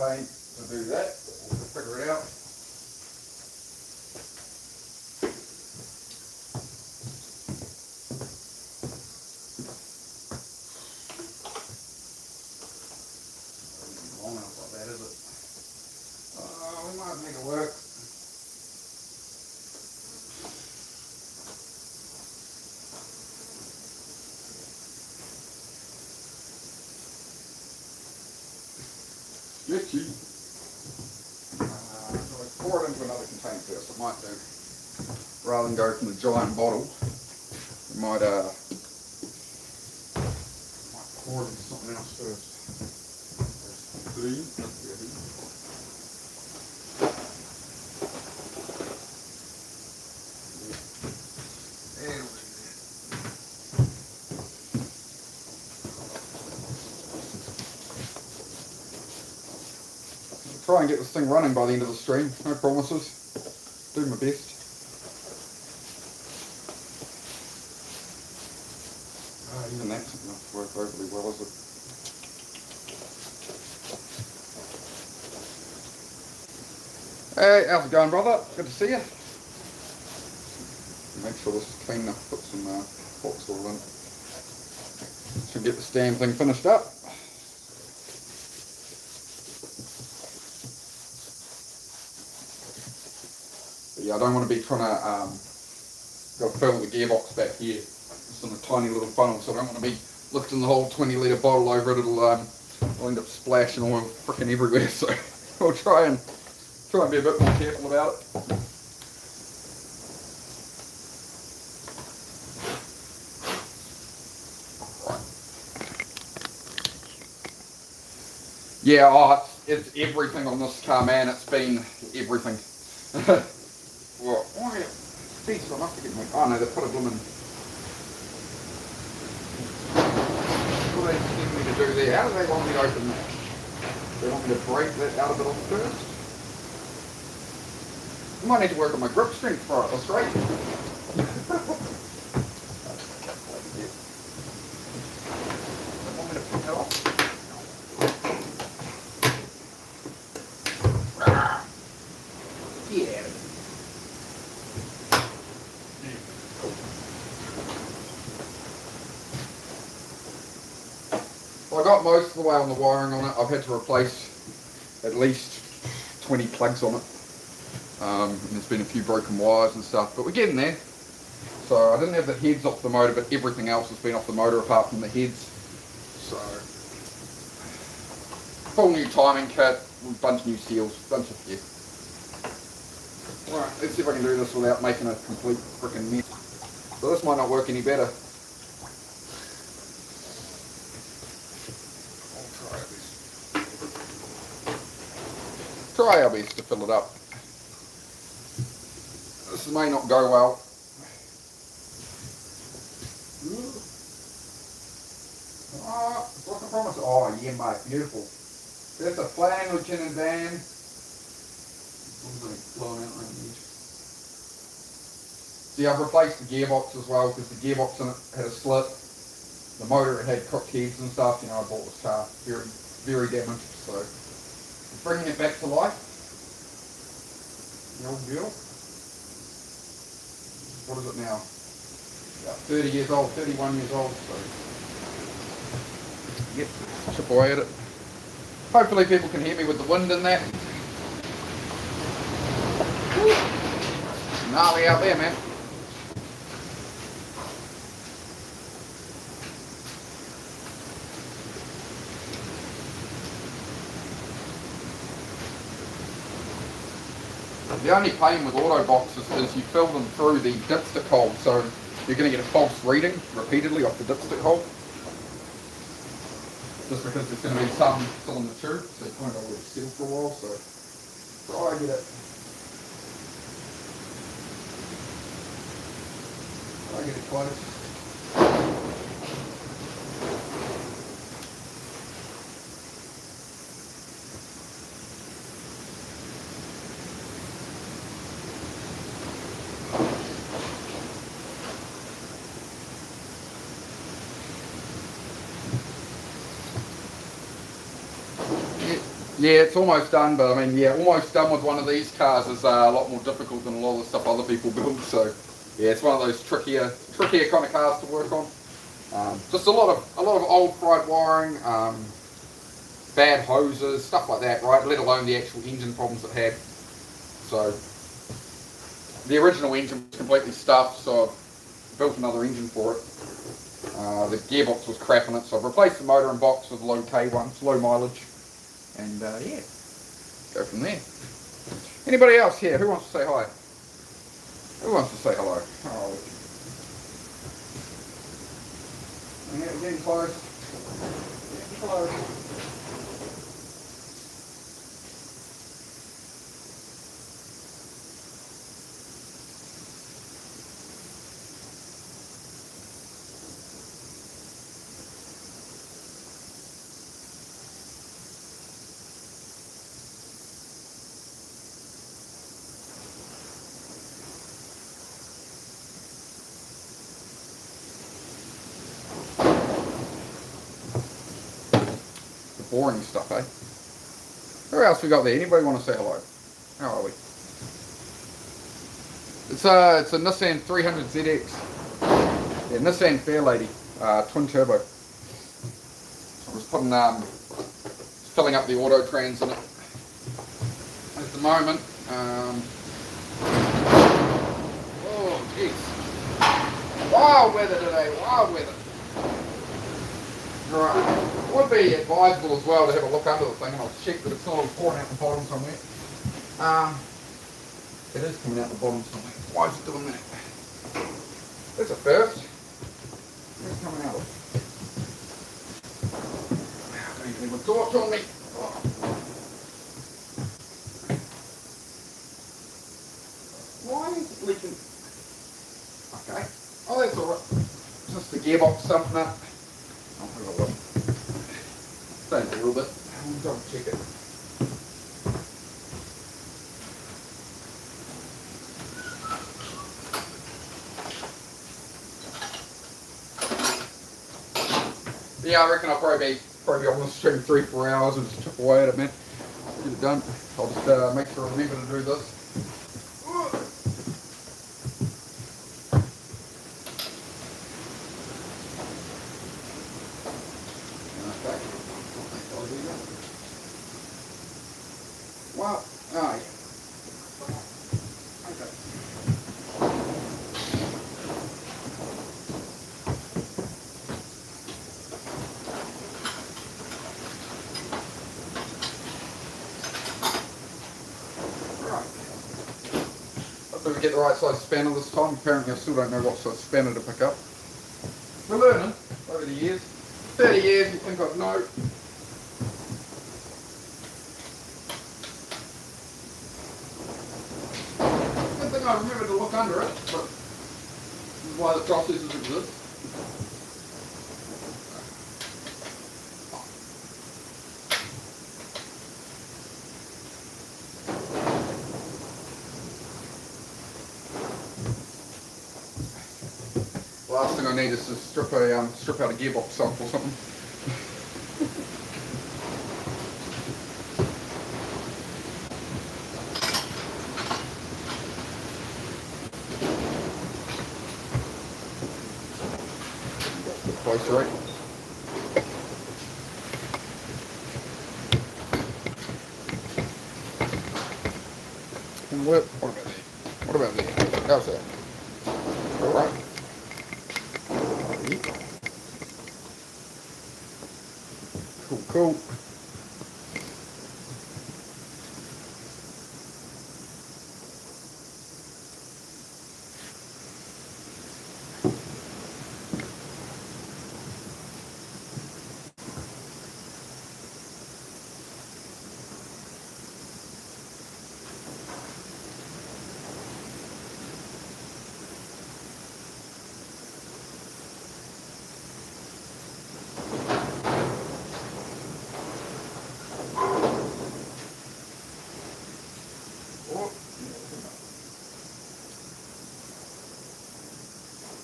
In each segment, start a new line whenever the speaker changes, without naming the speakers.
paint to do that, but we'll figure it out. Long enough like that, is it? We might make it work. Sketchy. So I pour it into another container first. I might do, rather than go from the giant bottle, we might pour it into something else first. Try and get this thing running by the end of the stream, no promises. Do my best. Even that's not worked overly well, is it? Hey, how's it going, brother? Good to see you. Make sure this is clean enough. Put some hooks all in. Should get this damn thing finished up. But yeah, I don't want to be trying to go fill the gearbox back here. It's in a tiny little funnel, so I don't want to be lifting the whole 20-litre bottle over it. I'll end up splashing oil frickin' everywhere. So we'll try and be a bit more careful about it. Yeah, it's everything on this car, man. It's been everything. Well, oh yeah, I must have my. Oh no, they put a blooming. What do they need me to do there? How do they want me to open that? They want me to break that out of it first? I might need to work on my grip strength for it, that's right. They want me to pick it off. Get out of it. Well, I got most of the way on the wiring on it. I've had to replace at least 20 plugs on it. And there's been a few broken wires and stuff, but we're getting there. So I didn't have the heads off the motor, but everything else has been off the motor apart from the heads. So full new timing kit, a bunch of new seals, bunch of yeah. Alright, let's see if I can do this without making a complete freaking mess. So this might not work any better. Try our best to fill it up. This may not go well. Oh, what's the promise? Oh yeah, mate, beautiful. That's a plain Lieutenant Dan. See, I've replaced the gearbox as well because the gearbox in it had a slit. The motor had crooked heads and stuff. You know, I bought this car very, very damaged. So bringing it back to life. The old girl. What is it now? About 30 years old, 31 years old. So yep, chip away at it. Hopefully people can hear me with the wind in that. Gnarly out there, man. The only pain with auto boxes is you fill them through the dipstick hole, so you're going to get a false reading repeatedly off the dipstick hole. Just because there's going to be some still in the tube, so you kind of got to seal for a while, so try to get it. Try to get it close. Yeah, it's almost done, but I mean, yeah, almost done with one of these cars is a lot more difficult than a lot of the stuff other people build. So, yeah, it's one of those trickier kind of cars to work on. Just a lot of old fried wiring, bad hoses, stuff like that, right? Let alone the actual engine problems it had. So, the original engine was completely stuffed, so I've built another engine for it. The gearbox was crap in it, so I've replaced the motor and box with low K ones, low mileage, and yeah, go from there. Anybody else here? Who wants to say hi? Who wants to say hello? Oh, yeah, we're getting close. Getting close. Boring stuff, eh? Who else we got there? Anybody want to say hello? How are we? It's a Nissan 300ZX. Yeah, Nissan Fairlady, twin turbo. I'm just putting filling up the auto trans in it at the moment. Oh jeez, wild weather today, wild weather. Right. It would be advisable as well to have a look under the thing, and I'll check that it's not all pouring out the bottom somewhere. It is coming out the bottom somewhere. Why is it doing that? That's a first. Where's it coming out of? I don't even have a torch on me. Oh. Why is it leaking? Okay. Oh, that's alright. It's just the gearbox something up. I'll have a look. Stay a little bit. I'll double check it. Yeah, I reckon I'll probably be on the stream 3-4 hours and just chip away at it, man. Get it done. I'll just make sure I remember to do this. Wow. Oh, yeah. Okay. Right. Hopefully we get the right size spanner this time. Apparently I still don't know what size spanner to pick up. We're learning over the years. 30 years, you think I'd know. I remember to look under it, but this is why the processes exist. Last thing I need is to strip out a gearbox sock or something. Closer, right? What about there? What about there? How's that? All right. Cool, cool.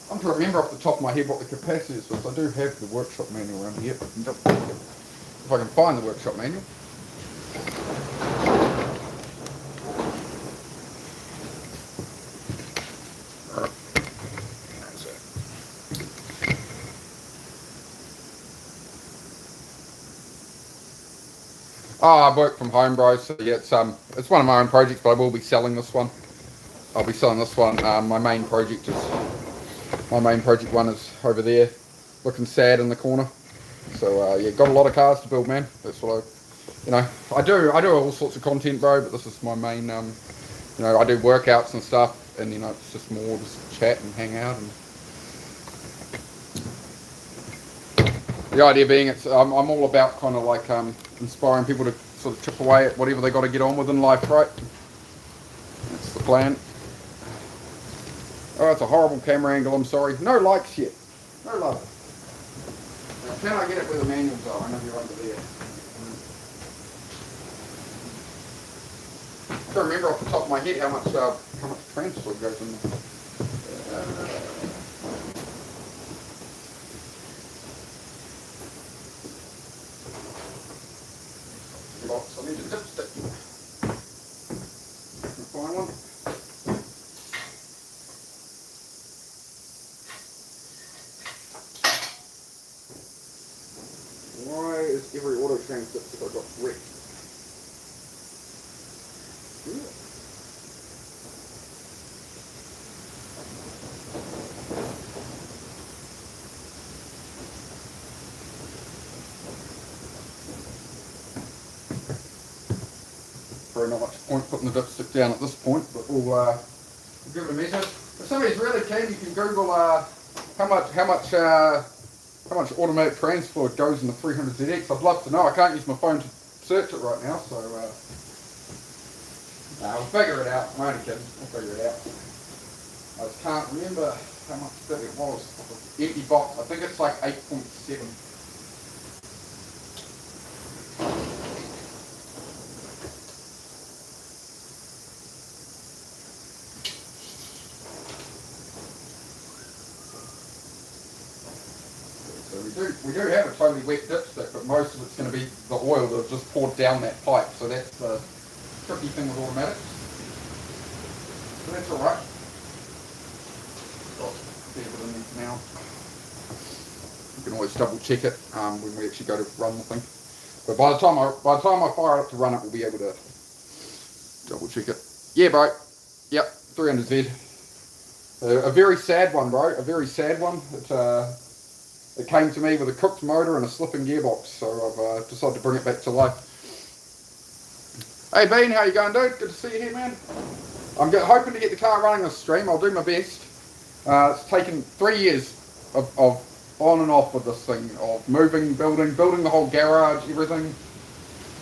I'm trying to remember off the top of my head what the capacity is. I do have the workshop manual around here. If I can find the workshop manual. Oh, I work from home, bro. So yeah, it's one of my own projects, but I will be selling this one. I'll be selling this one. My main project one is over there, looking sad in the corner. So yeah, got a lot of cars to build, man. That's what I do all sorts of content, bro. But this is my main. I do workouts and stuff, and it's just more just chat and hang out. And the idea being, I'm all about kind of like inspiring people to sort of chip away at whatever they got to get on with in life, right? That's the plan. Oh, it's a horrible camera angle. I'm sorry. No likes yet. No love. Now, can I get it where the manuals are? I know you're under there. I don't remember off the top of my head how much transfer goes in there. I need a dipstick. Find one. Why is every auto trans dipstick I got wrecked? Probably not much point putting the dipstick down at this point, but we'll give it a measure. If somebody's really keen, you can Google how much automatic transfer goes in the 300ZX. I'd love to know. I can't use my phone to search it right now, so we'll figure it out. I'm only kidding. We'll figure it out. I just can't remember how much that it was. Empty box. I think it's like 8.7. We do have a totally wet dipstick, but most of it's going to be the oil that I've just poured down that pipe. So that's the tricky thing with automatics. So that's alright. Got a fair bit in there now. You can always double check it when we actually go to run the thing. But by the time I fire it up to run it, we'll be able to double check it. Yeah, bro. Yep, 300Z. A very sad one, bro. A very sad one. It came to me with a cooked motor and a slipping gearbox, so I've decided to bring it back to life. Hey Bean, how you going, dude? Good to see you here, man. I'm hoping to get the car running this stream. I'll do my best. It's taken 3 years of on and off with this thing, of moving, building the whole garage, everything.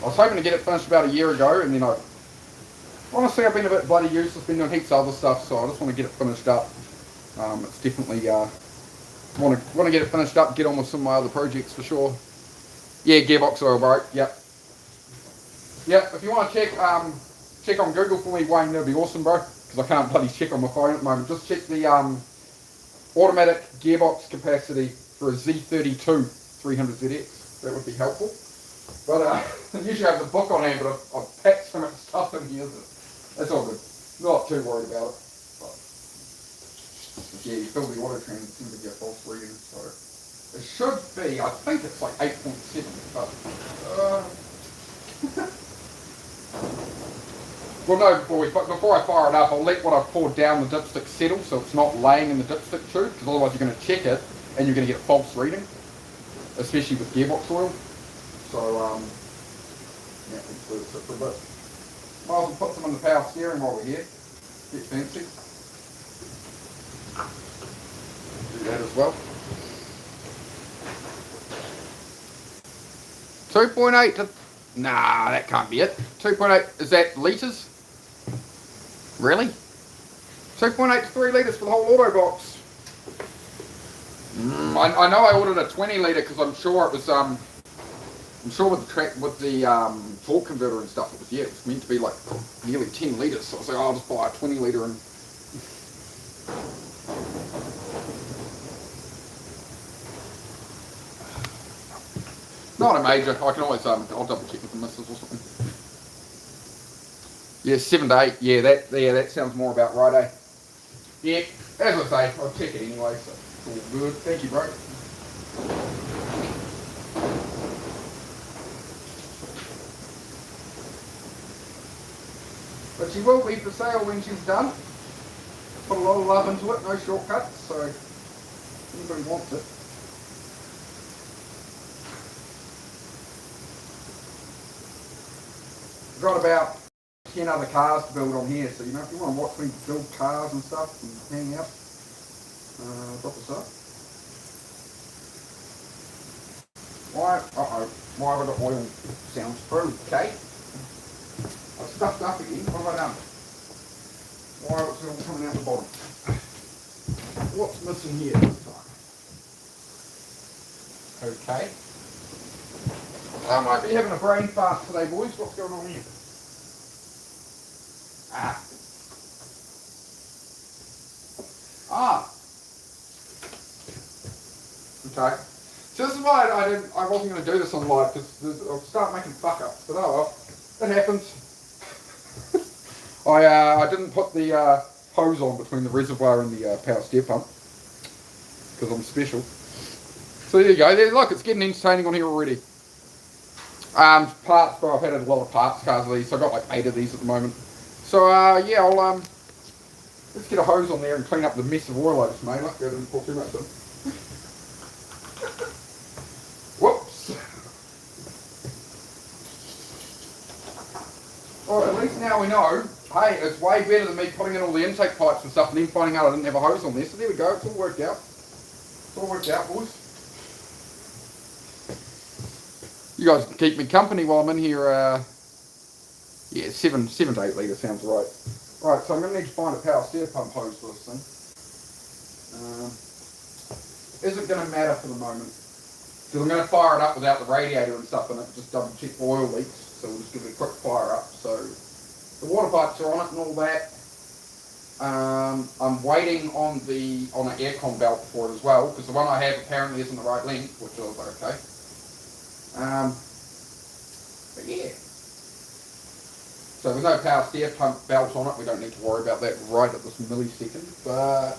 I was hoping to get it finished about a year ago, and then honestly, I've been a bit bloody useless, been doing heaps of other stuff, so I just want to get it finished up. It's definitely... Want to get it finished up, get on with some of my other projects for sure. Yeah, gearbox oil, bro. Yep. If you want to check on Google for me, Wayne, that'd be awesome, bro. Because I can't bloody check on my phone at the moment. Just check the automatic gearbox capacity for a Z32 300ZX. That would be helpful. But I usually have the book on hand, but I've packed so much stuff in here that that's all good. Not too worried about it. Yeah, you fill the auto trans, it seems to get false reading, so it should be, I think it's like 8.7, but well no, before I fire it up, I'll let what I've poured down the dipstick settle so it's not laying in the dipstick tube, because otherwise you're going to check it and you're going to get false reading, especially with gearbox oil. So yeah, let's let it sit for a bit. Might as well put some in the power steering while we're here. Get fancy. Do that as well. 2.8 to... Nah, that can't be it. 2.8, is that litres? Really? 2.8 to 3 litres for the whole auto box. I know I ordered a 20 litre because I'm sure it was... I'm sure with the torque converter and stuff, it was meant to be like nearly 10 litres. So I was like, I'll just buy a 20 litre and... Not a major. I can always I'll double check with the missus or something. Yeah, 7 to 8. Yeah, that sounds more about right, eh? Yeah, as I say, I'll check it anyway, so it's all good. Thank you, bro. But she will be for sale when she's done. Put a lot of love into it, no shortcuts, so if anybody wants it. I've got about 10 other cars to build on here, so you know, if you want to watch me build cars and stuff and hang out, drop us up. Why have I got oil sounds through, okay? I've stuffed up again, what have I done? Why is it all coming out the bottom? What's missing here this time? Okay. I might be having a brain fast today, boys. What's going on here? Okay. So this is why I wasn't going to do this on live, because I'll start making fuck ups. But oh well, it happens. I didn't put the hose on between the reservoir and the power steer pump because I'm special. So there you go. Look, it's getting entertaining on here already. Parts, but I've had a lot of parts cars of these, so I've got like 8 of these at the moment. So yeah, I'll let's get a hose on there and clean up the mess of oil I just made. Look, I didn't pour too much in. Whoops. Well, at least now we know. Hey, it's way better than me putting in all the intake pipes and stuff and then finding out I didn't have a hose on there. So there we go. It's all worked out. It's all worked out, boys. You guys can keep me company while I'm in here. Yeah, 7 to 8 litres sounds right. Right, so I'm going to need to find a power steer pump hose for this thing. Isn't going to matter for the moment. Because I'm going to fire it up without the radiator and stuff in it, just double check oil leaks. So we'll just give it a quick fire up. So the water pipes are on it and all that. I'm waiting on an aircon belt for it as well, because the one I have apparently isn't the right length, which I was like, okay. But yeah. So there's no power steer pump belt on it. We don't need to worry about that right at this millisecond. But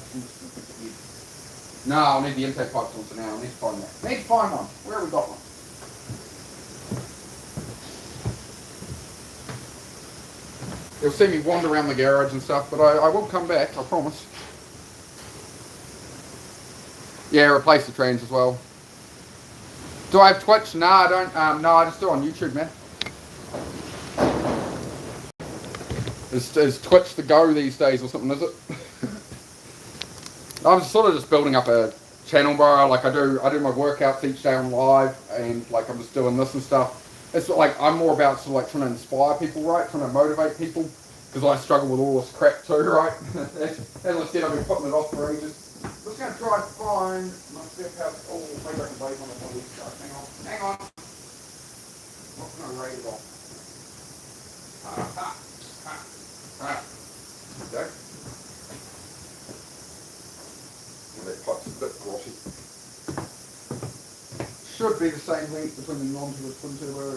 no, I'll need the intake pipes on for now. I need to find that. I need to find one. Where have we got one? You'll see me wander around the garage and stuff, but I will come back, I promise. Yeah, replace the trans as well. Do I have Twitch? No, I don't. No, I just do it on YouTube, man. Is Twitch the go these days or something, is it? I'm sort of just building up a channel, bro. Like I do my workouts each day on live, and like I'm just doing this and stuff. It's like I'm more about sort of like trying to inspire people, right? Trying to motivate people, because I struggle with all this crap too, right? As I said, I've been putting it off for ages. I'm just going to try to find my spare power. Oh, maybe I can wait on one of these guys. Hang on. Not going to raise it off. Okay. That pipe's a bit grotty. Should be the same length between the non-turbo and twin turbo.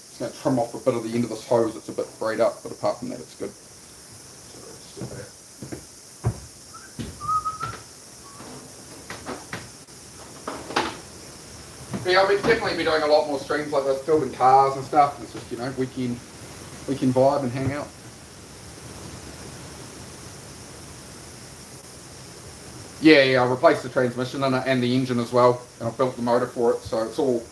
Just going to trim off a bit of the end of this hose. It's a bit frayed up, but apart from that, it's good. Yeah, I'll definitely be doing a lot more streams like this, building cars and stuff. It's just, you know, weekend vibe and hang out. Yeah, I replaced the transmission and the engine as well, and I built the motor for it. So it's all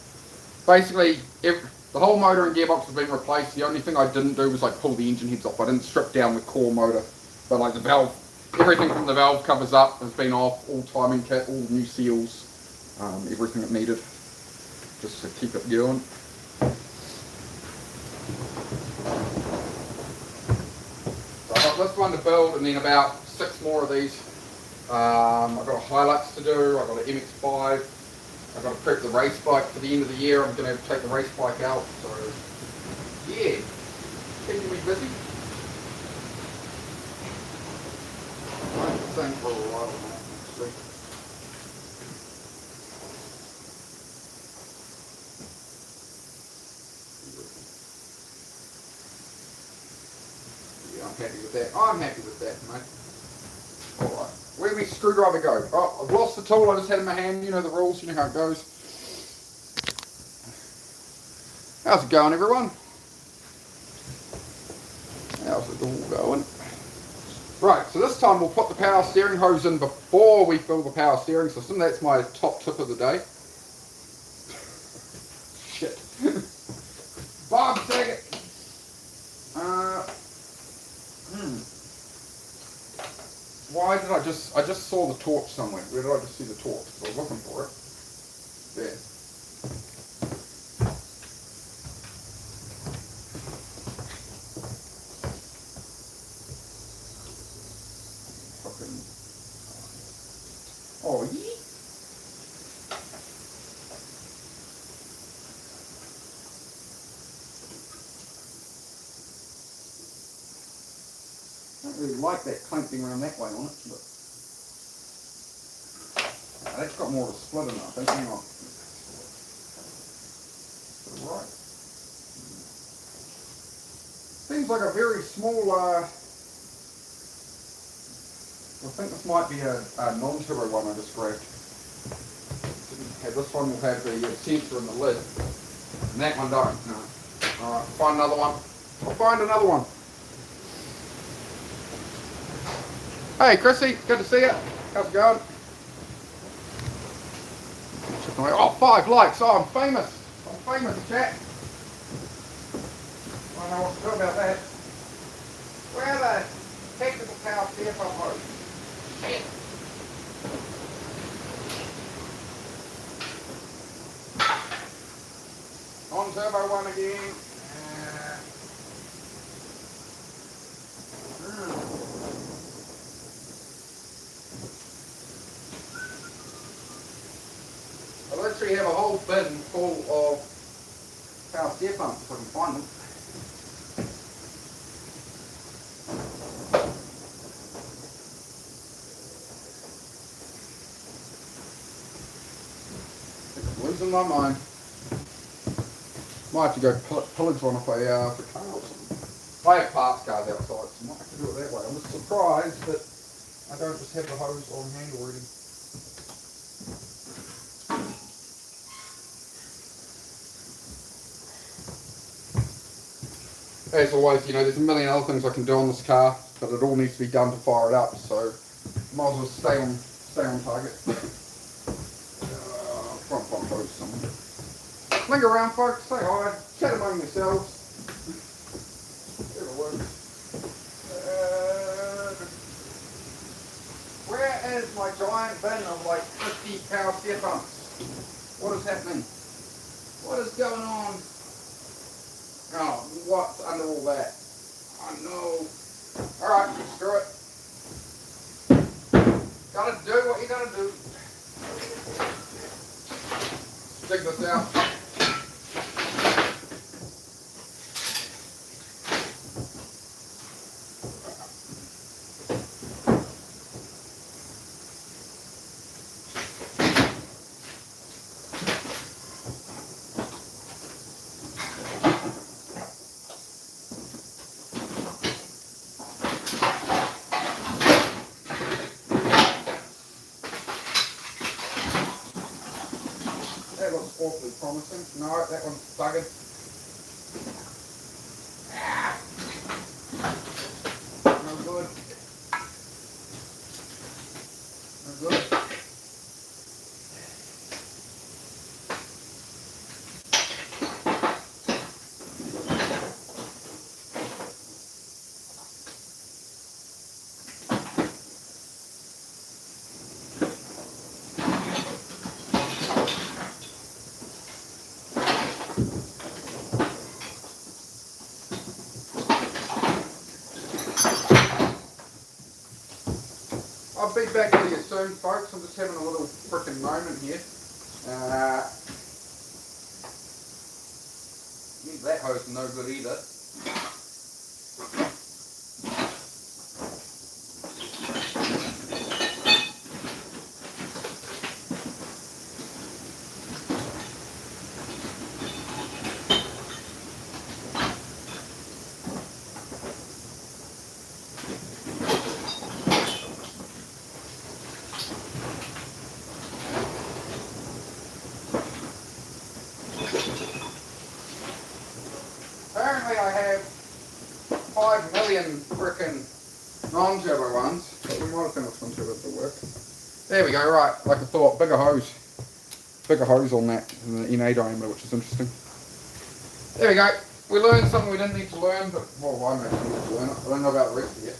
basically the whole motor and gearbox has been replaced. The only thing I didn't do was like pull the engine heads off. I didn't strip down the core motor, but like the valve, everything from the valve covers up has been off. All timing kit, all new seals, everything it needed, just to keep it going. So I've got this one to build, and then about 6 more of these. I've got a Hilux to do. I've got an MX-5. I've got to prep the race bike for the end of the year. I'm going to take the race bike out. So yeah, keeping me busy. Right, same for a while now, actually. Yeah, I'm happy with that. I'm happy with that, mate. All right. Where'd my screwdriver go? Oh, I've lost the tool I just had in my hand. You know the rules, you know how it goes. How's it going, everyone? How's it all going? Right, so this time we'll put the power steering hose in before we fill the power steering system. That's my top tip of the day. Shit. Bob Saget. Why did I just saw the torch somewhere. Where did I just see the torch? I was looking for it. There. Fucking. Oh, yeah. I don't really like that clanking around that way on it, but that's got more of a split in it, I think. Hang on. Right. Seems like a very small, I think this might be a non-turbo one I just grabbed. This one will have the sensor in the lid, and that one don't. No. Alright, find another one. I'll find another one. Hey Chrissy, good to see you. How's it going? Oh, 5 likes. Oh, I'm famous. I'm famous, chat. I don't know what to do about that. Where are the technical power steer pump hose? Shit. On turbo one again. I literally have a whole bin full of power steer pumps if I can find them. I'm losing my mind. Might have to go pillage one if I for car or something. I have parts cars outside, so I might have to do it that way. I'm just surprised that I don't just have the hose on hand already. As always, you know, there's a million other things I can do on this car, but it all needs to be done to fire it up, so might as well stay on target. Try and find hose somewhere. Linger around, folks, say hi, chat among yourselves. It'll work. Where is my giant bin of like 50 power steer pumps? What is happening? What is going on? Oh, what's under all that? Oh no. Alright, screw it. Gotta do what you gotta do. Dig this out. That looks awfully promising. No, that one's buggered. No good. No good. I'll be back with you soon, folks. I'm just having a little frickin' moment here. That hose is no good either. Apparently I 5 million frickin' non-turbo ones, but we might have finished one turbo to work. There we go, right, like I thought, bigger hose on that in NA diameter, which is interesting. There we go, we learned something we didn't need to learn, but, well, I don't need to learn it, I don't know about the rest of it.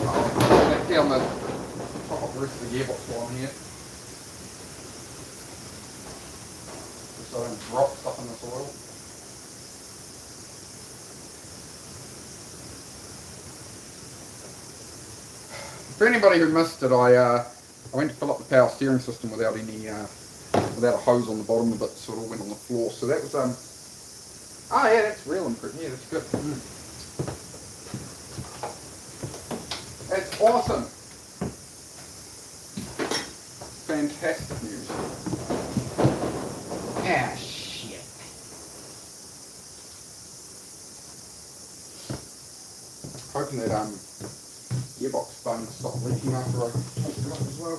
I'll down the top of the rest of the gearbox while I'm here. So I don't drop stuff in the soil. For anybody who missed it, I went to fill up the power steering system without any without a hose on the bottom of it, so it all went on the floor. So that was oh yeah, that's real improvement. Yeah, that's good. That's awesome. Fantastic news. Ah, shit. Hoping that gearbox bung stop leaking after I take it up as well.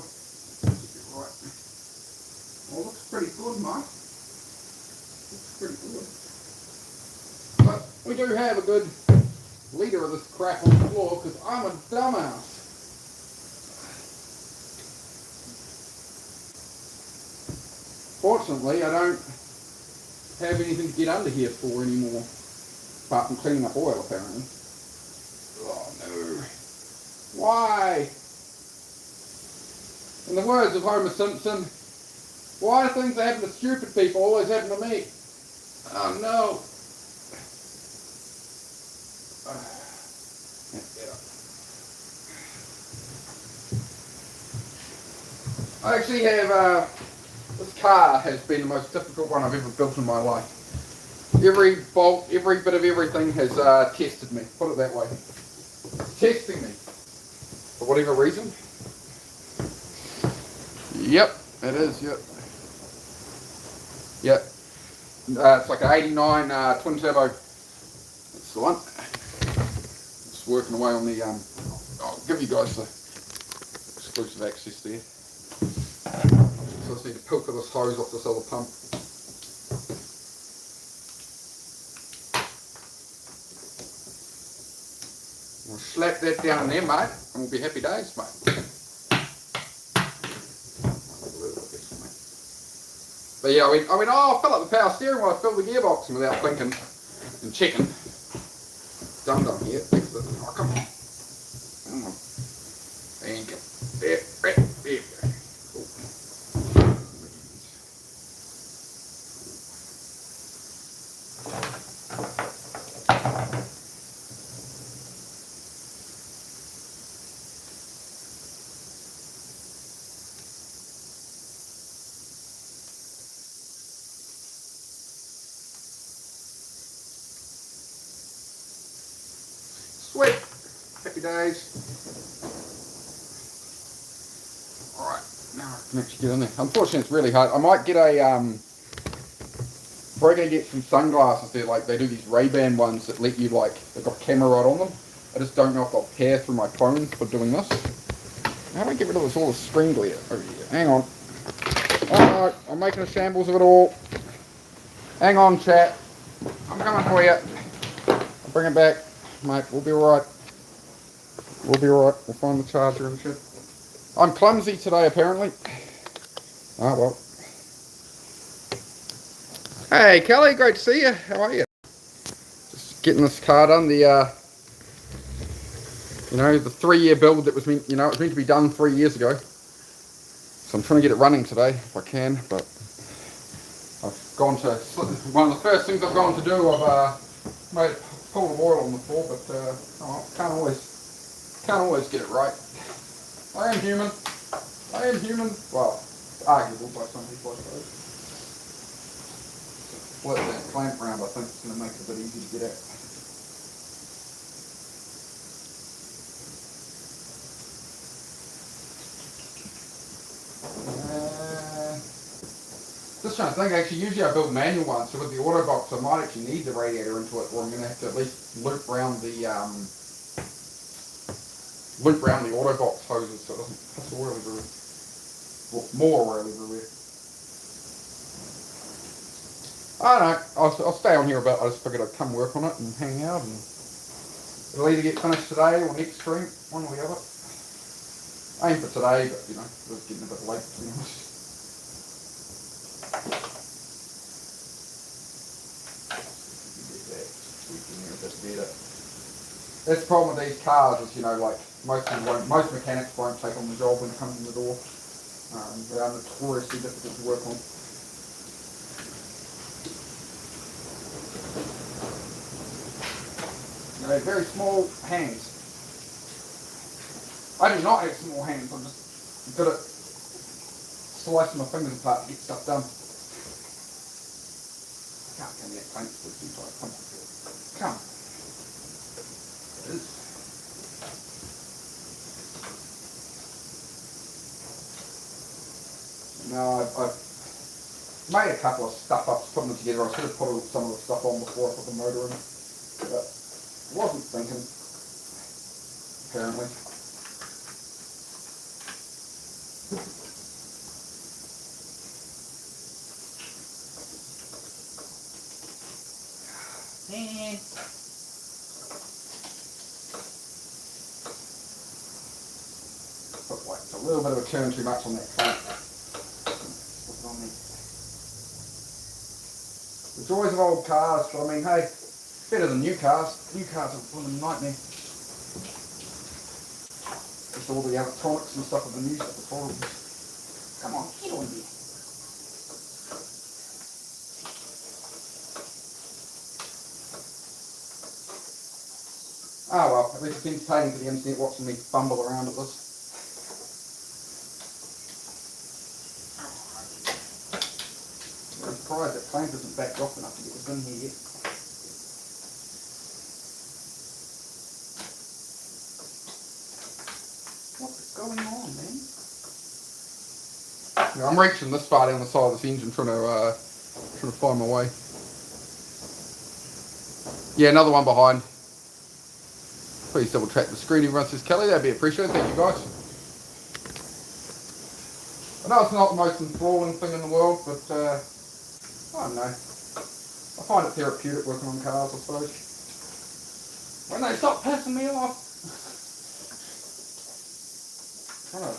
Right. Well, looks pretty good, mate. Looks pretty good. But we do have a good litre of this crap on the floor because I'm a dumbass. Fortunately, I don't have anything to get under here for anymore, apart from cleaning up oil, apparently. Oh no. Why? In the words of Homer Simpson, why do things that happen to stupid people always happen to me? Oh no. I actually have, this car has been the most difficult one I've ever built in my life. Every bolt, every bit of everything has tested me, put it that way. It's testing me. For whatever reason. Yep, it is, yep. Yep. It's like an 89 twin turbo. That's the one. Just working away on the, I'll give you guys the exclusive access there. So I just need to pilfer this hose off this other pump. We'll slap that down in there, mate, and we'll be happy days, mate. But yeah, I went, oh, I'll fill up the power steering while I fill the gearbox, and without thinking and checking. Dum-dum here. Oh, come on. Come on. Thank you. There. Sweet. Happy days. Alright, now I can actually get in there. Unfortunately, it's really hard. I might get a, probably going to get some sunglasses there, like they do these Ray-Ban ones that let you, like, they've got a camera right on them. I just don't know if they'll pair through my phone for doing this. How do I get rid of this all the screen glare over here? Hang on. Alright, I'm making a shambles of it all. Hang on, chat. I'm coming for you. I'll bring it back. Mate, we'll be alright. We'll be alright. We'll find the charger and shit. I'm clumsy today, apparently. Oh, well. Hey, Kelly, great to see you. How are you? Just getting this car done. The, you know, the 3-year build that was meant, you know, it was meant to be done 3 years ago. So I'm trying to get it running today, if I can, but I've gone to, one of the first things I've gone to do, I've made a pool of oil on the floor, but can't always get it right. I am human. Well, it's arguable by some people, I suppose. Split that clamp round, I think it's going to make it a bit easier to get at. Just trying to think, actually, usually I build manual ones, so with the auto box I might actually need the radiator into it, or I'm going to have to at least loop round the auto box hoses so it doesn't piss oil everywhere. Well, more oil everywhere. I don't know, I'll stay on here a bit. I just figured I'd come work on it and hang out, and it'll either get finished today or next stream, one or the other. Aim for today, but you know, it's getting a bit late to be honest. That's the problem with these cars is, you know, like most mechanics won't take on the job when it comes in the door. They are notoriously difficult to work on. You know, very small hands. I do not have small hands. I'm just good at slicing my fingers apart to get stuff done. Can't come here, paint this too tight. Come on, come on. It is. Now I've made a couple of stuff ups, putting them together. I should have put some of the stuff on before I put the motor in, but I wasn't thinking. Apparently. Looks like it's a little bit of a turn too much on that front. The joys of old cars, but I mean, hey, better than new cars. New cars are a blooming nightmare. Just all the electronics and stuff of the new stuff is horrible. Come on, get on here. Oh well, at least it's entertaining for the internet watching me fumble around at this. I'm surprised that clamp isn't backed off enough to get this in here yet. What's going on, man? Yeah, I'm reaching this far down the side of this engine trying to find my way. Yeah, another one behind. Please double track the screen, everyone says Kelly, that'd be appreciated, thank you guys. I know it's not the most enthralling thing in the world, but I don't know. I find it therapeutic working on cars, I suppose. When they stop pissing me off. I don't know.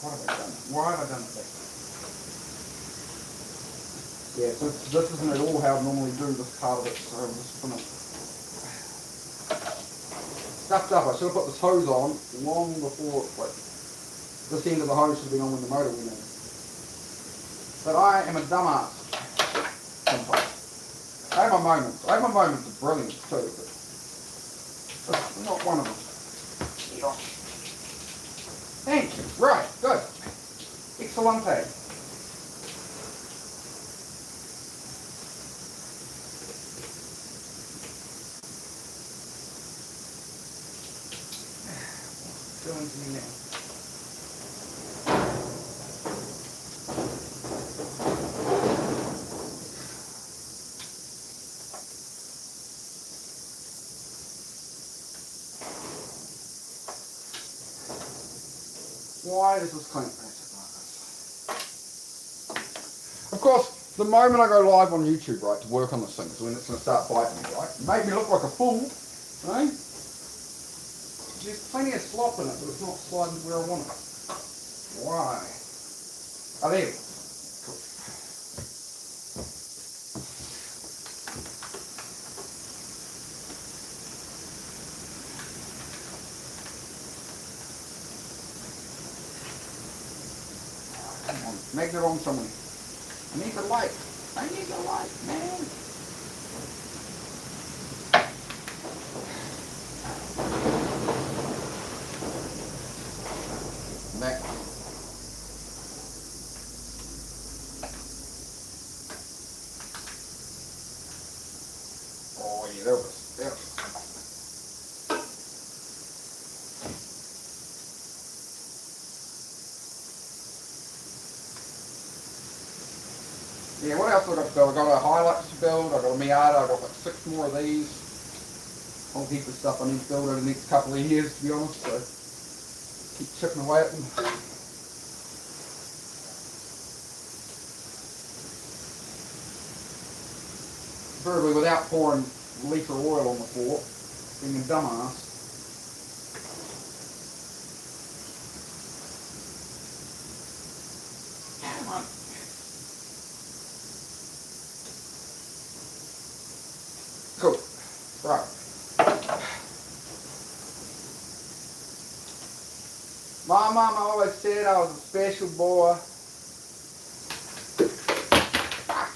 What have I done? Why have I done that? Yeah, so this isn't at all how I normally do this part of it, so I'm just gonna stuffed up. I should have put this hose on long before, like, this end of the hose should have been on when the motor went in. But I am a dumbass sometimes. I have my moments. I have my moments of brilliance too, but this is not one of them. Thank you. Right, good. Excellente. Doing to me now. Why does this clamp ratchet like this? Of course, the moment I go live on YouTube, right, to work on this thing is when it's going to start biting me, right? Make me look like a fool, right? There's plenty of slop in it, but it's not sliding where I want it. Why? Oh, there we go. Cool. Come on, make it on somewhere. I need the light. I need the light, man. Back. Oh yeah, there was. Yeah, what else have I got to build? I've got a Hilux to build, I've got a Miata, I've got like 6 more of these. A whole heap of stuff I need to build over the next couple of years, to be honest, so keep chipping away at them. preferably without pouring litre oil on the floor, being a dumbass. Come on. Cool. Right. My mum always said I was a special boy. Fuck.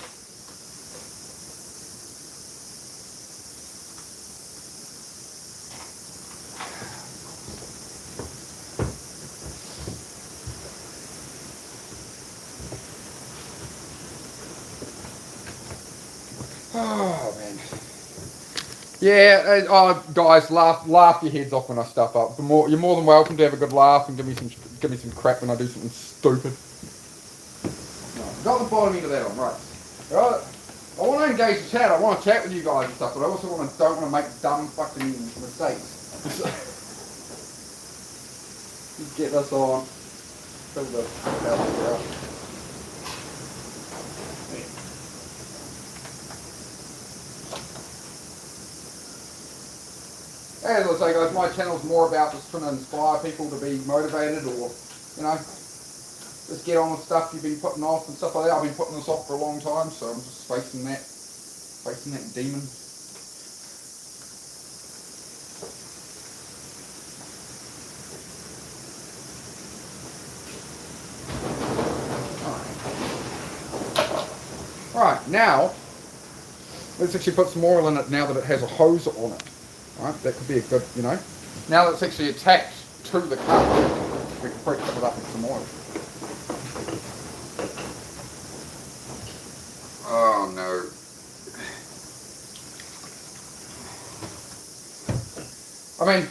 Oh man. Yeah, oh guys, laugh your heads off when I stuff up. You're more than welcome to have a good laugh and give me some crap when I do something stupid. Right, got the bottom end of that on, right. Right. I want to engage the chat, I want to chat with you guys and stuff, but I also don't want to make dumb fucking mistakes. Just get this on. Fill the out. As I say guys, my channel's more about just trying to inspire people to be motivated or, you know, just get on with stuff you've been putting off and stuff like that. I've been putting this off for a long time, so I'm just facing that demon. Alright, now, let's actually put some oil in it now that it has a hose on it. Alright, that could be a good, you know. Now that it's actually attached to the car, we can probably fill it up with some oil. Oh no. I mean,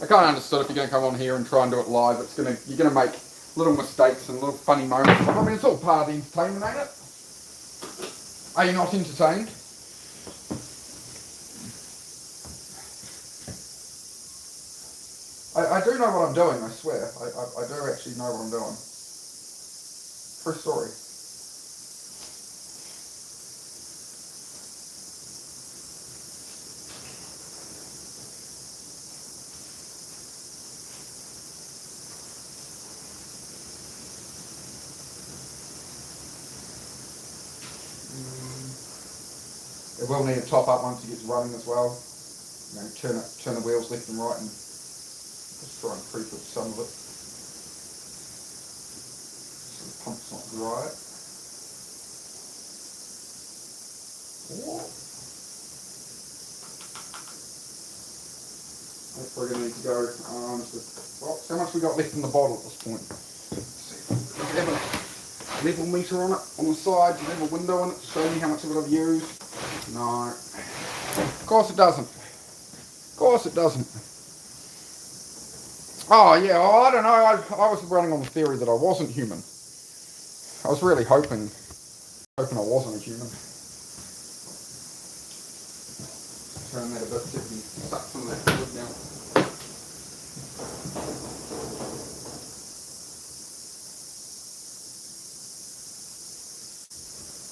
I kind of understood if you're going to come on here and try and do it live, you're going to make little mistakes and little funny moments. I mean, it's all part of the entertainment, ain't it? Are you not entertained? I do know what I'm doing, I swear. I do actually know what I'm doing. True story. It will need a top up once it gets running as well. You know, turn the wheels left and right and just try and creep with some of it. So the pump's not dry. That's probably going to need to go. Well, how much we got left in the bottle at this point? Let's see. We have a level meter on it on the side. You have a window in it to show me how much of it I've used. No. Of course it doesn't. Of course it doesn't. Oh yeah, I don't know. I was running on the theory that I wasn't human. I was really hoping I wasn't a human. Turn that a bit so you can suck some of that fluid now.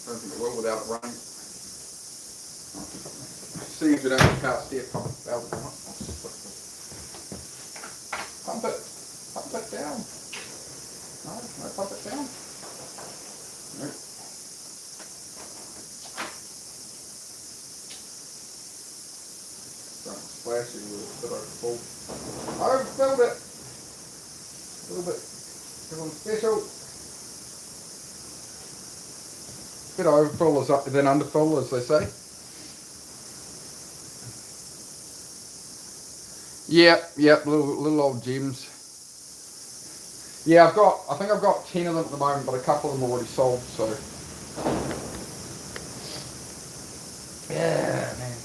I don't think it will without it running. Seeing as we don't have a power steer pump valve on it, I'll just pump it down. No, pump it down. Nope. Don't splash it with a bit overfull. I overfilled it. A little bit special. A bit overfull than underfull, as they say. Yep, little old gems. Yeah, I think I've got 10 of them at the moment, but a couple of them already sold, so. Yeah, man.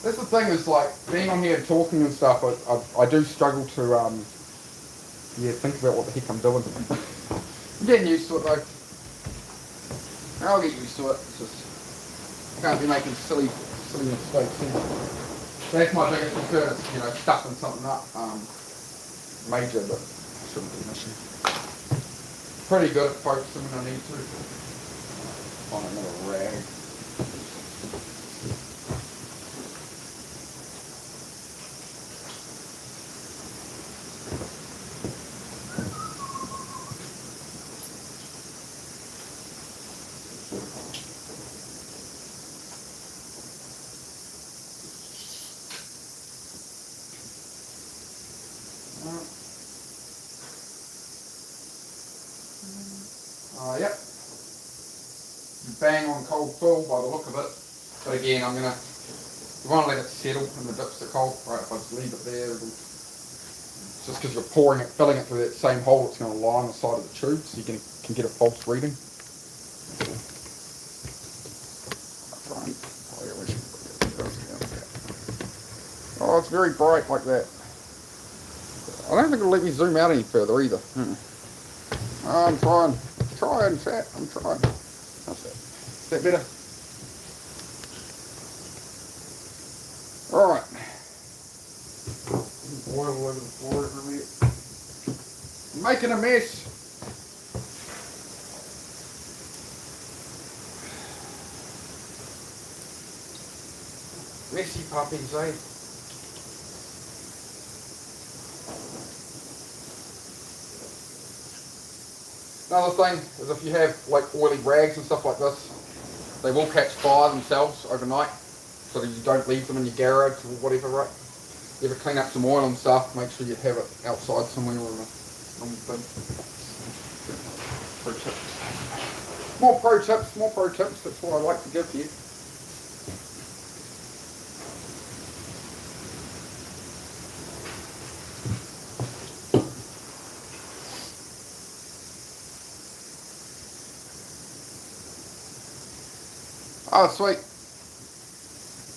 That's the thing, is like, being on here talking and stuff, I do struggle to, think about what the heck I'm doing. I'm getting used to it though. I'll get used to it. It's just, I can't be making silly mistakes here. That's my biggest concern, you know, stuffing something up major, but it shouldn't be an issue. Pretty good at focusing when I need to. find another rag. Yep. Bang on cold fill by the look of it. But again, you want to let it settle in the dips of cold. Right, if I just leave it there, just because you're pouring it, filling it through that same hole, it's going to lie on the side of the tube, so you can get a false reading. Oh, it's very bright like that. I don't think it'll let me zoom out any further either. Oh, I'm trying, chat. I'm trying. How's that? Is that better? All right. Oil all over the floor everywhere. I'm making a mess. Messy puppies, eh? Another thing is if you have like oily rags and stuff like this, they will catch fire themselves overnight, so that you don't leave them in your garage or whatever, right? You ever clean up some oil and stuff, make sure you have it outside somewhere or in a thing. Pro tips. More pro tips, that's what I like to give you. Oh, sweet.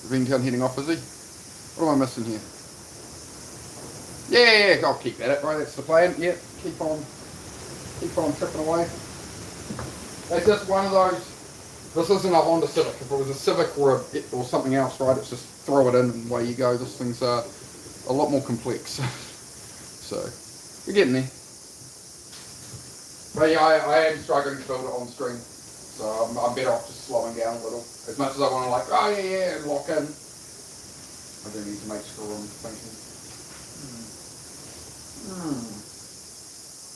The ring-tail heading off, is he? What am I missing here? Yeah, I'll keep at it, right? That's the plan. Yeah, keep on chipping away. That's just one of those. This isn't a Honda Civic. If it was a Civic or something else, right? It's just throw it in and away you go. This thing's a lot more complex. So, we're getting there. But yeah, I am struggling to build it on screen. So I'm better off just slowing down a little. As much as I want to oh yeah, and lock in, I do need to make sure I'm thinking.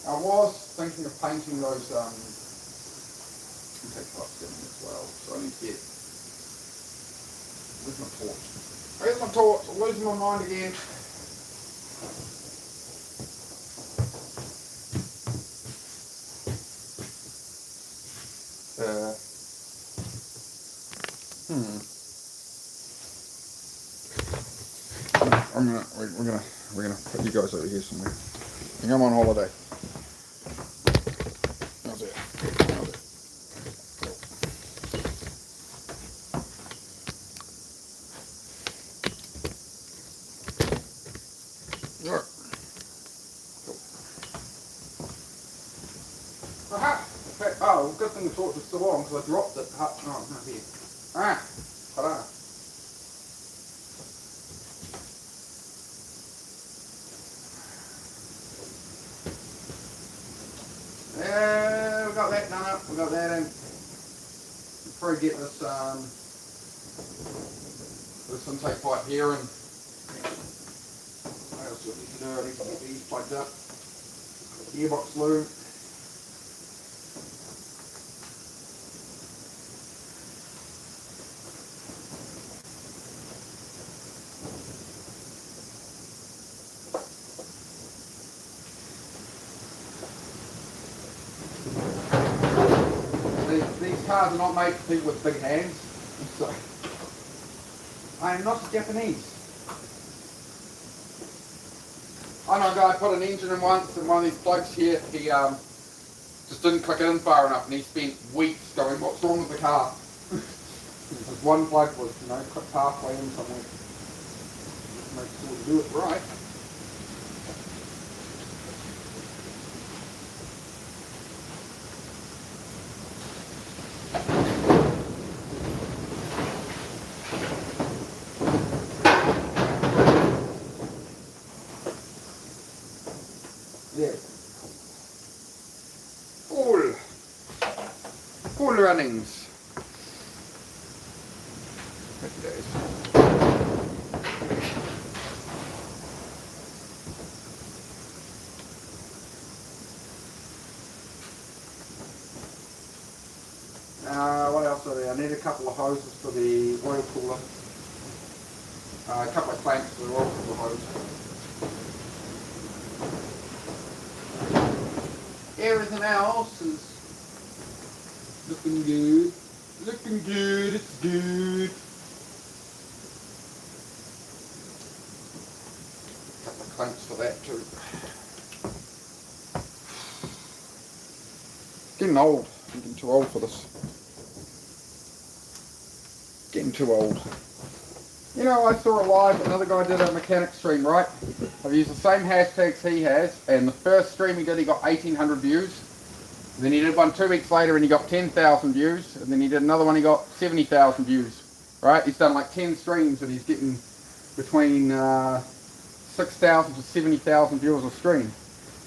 I was thinking of painting those, take parts in as well, so I need to get, where's my torch? Where's my torch? I'm losing my mind again. We're gonna put you guys over here somewhere. I think I'm on holiday. How's it? Alright. Cool. Aha! Okay. Oh, well, good thing the torch was still on because I dropped it. Oh, it's not here. Ah! Ta-da! Yeah, we got that done up. We got that in. We'll probably get this intake pipe here and what else do we need to do? I need to get these plugged up. Gearbox lube. These cars are not made for people with big hands, so I am not Japanese. I know a guy put an engine in once, and one of these blokes here, he just didn't click it in far enough, and he spent weeks going, what's wrong with the car? This one bloke was, clicked halfway in somewhere. Just make sure to do it right. Yeah. Cool runnings. so I need a couple of hoses for the oil cooler. A couple of clamps for the oil cooler hose. Everything else is looking good. Looking good, it's good. A couple of clamps for that too. Getting old. I'm getting too old for this. Getting too old. You know, I saw a live, another guy did a mechanic stream, right? I've used the same hashtags he has, and the first stream he did, he got 1,800 views. Then he did one 2 weeks later and he got 10,000 views. And then he did another one, he got 70,000 views. Right? He's done like 10 streams and he's getting between 6,000 to 70,000 viewers a stream.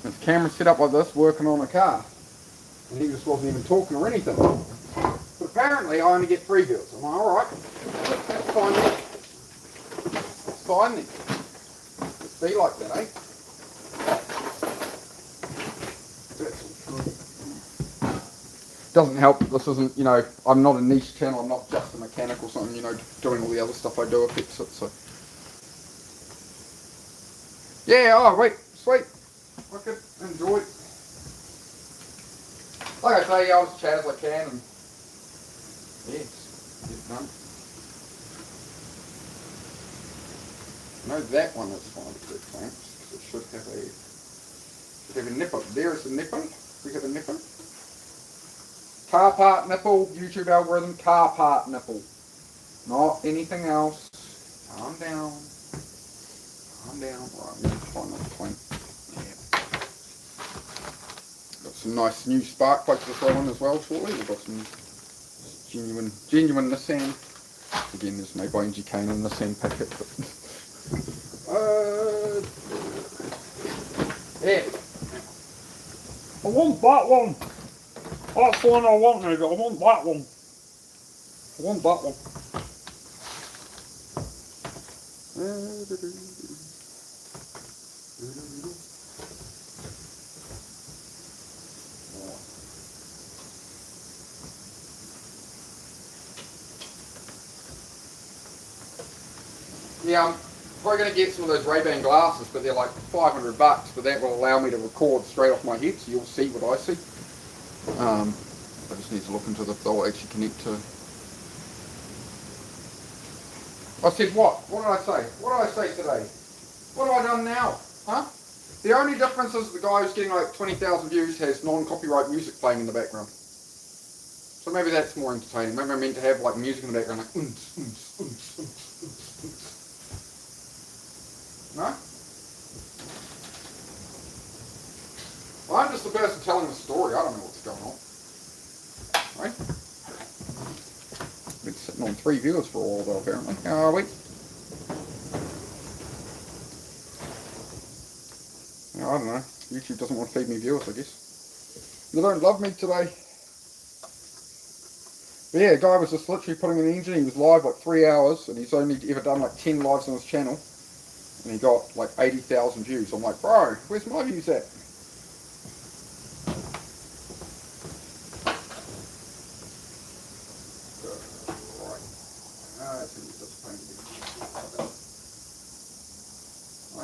And his camera set up like this, working on a car. And he just wasn't even talking or anything. But apparently I only get 3 views. I'm like, alright, that's fine then. That's fine then. Let's be like that, eh? Doesn't help that this isn't, you know, I'm not a niche channel, I'm not just a mechanic or something, you know, doing all the other stuff I do affects it, so. Yeah, oh wait, sweet. I could enjoy it. Like I say, I'll just chat as I can and yeah, just get it done. I know that one is fine for the clamps, because it should have a nipple. There is a nipple. We have a nipple. Car part nipple, YouTube algorithm, car part nipple. Not anything else. Calm down. Calm down. Right, I'm going to find another clamp. Yeah. Got some nice new spark plugs to throw in as well shortly. We've got some genuine Nissan. Again, there's no bonesy cane in the Nissan packet. But yeah.
I want that one. That's the one I want, nigga. I want that one.
I want that one. Yeah, I'm probably going to get some of those Ray-Ban glasses, but they're like $500, but that will allow me to record straight off my head, so you'll see what I see. I just need to look into if they'll actually connect to... I said what? What did I say? What did I say today? What have I done now? Huh? The only difference is the guy who's getting like 20,000 views has non-copyright music playing in the background. So maybe that's more entertaining. Maybe I meant to have like music in the background like No? Well, I'm just the person telling the story. I don't know what's going on. Right? Been sitting on 3 viewers for a while though, apparently. How are we? I don't know. YouTube doesn't want to feed me viewers, I guess. They don't love me today. But yeah, the guy was just literally putting in the engine. He was live like 3 hours, and he's only ever done like 10 lives on his channel. And he got like 80,000 views. I'm like, bro, where's my views at?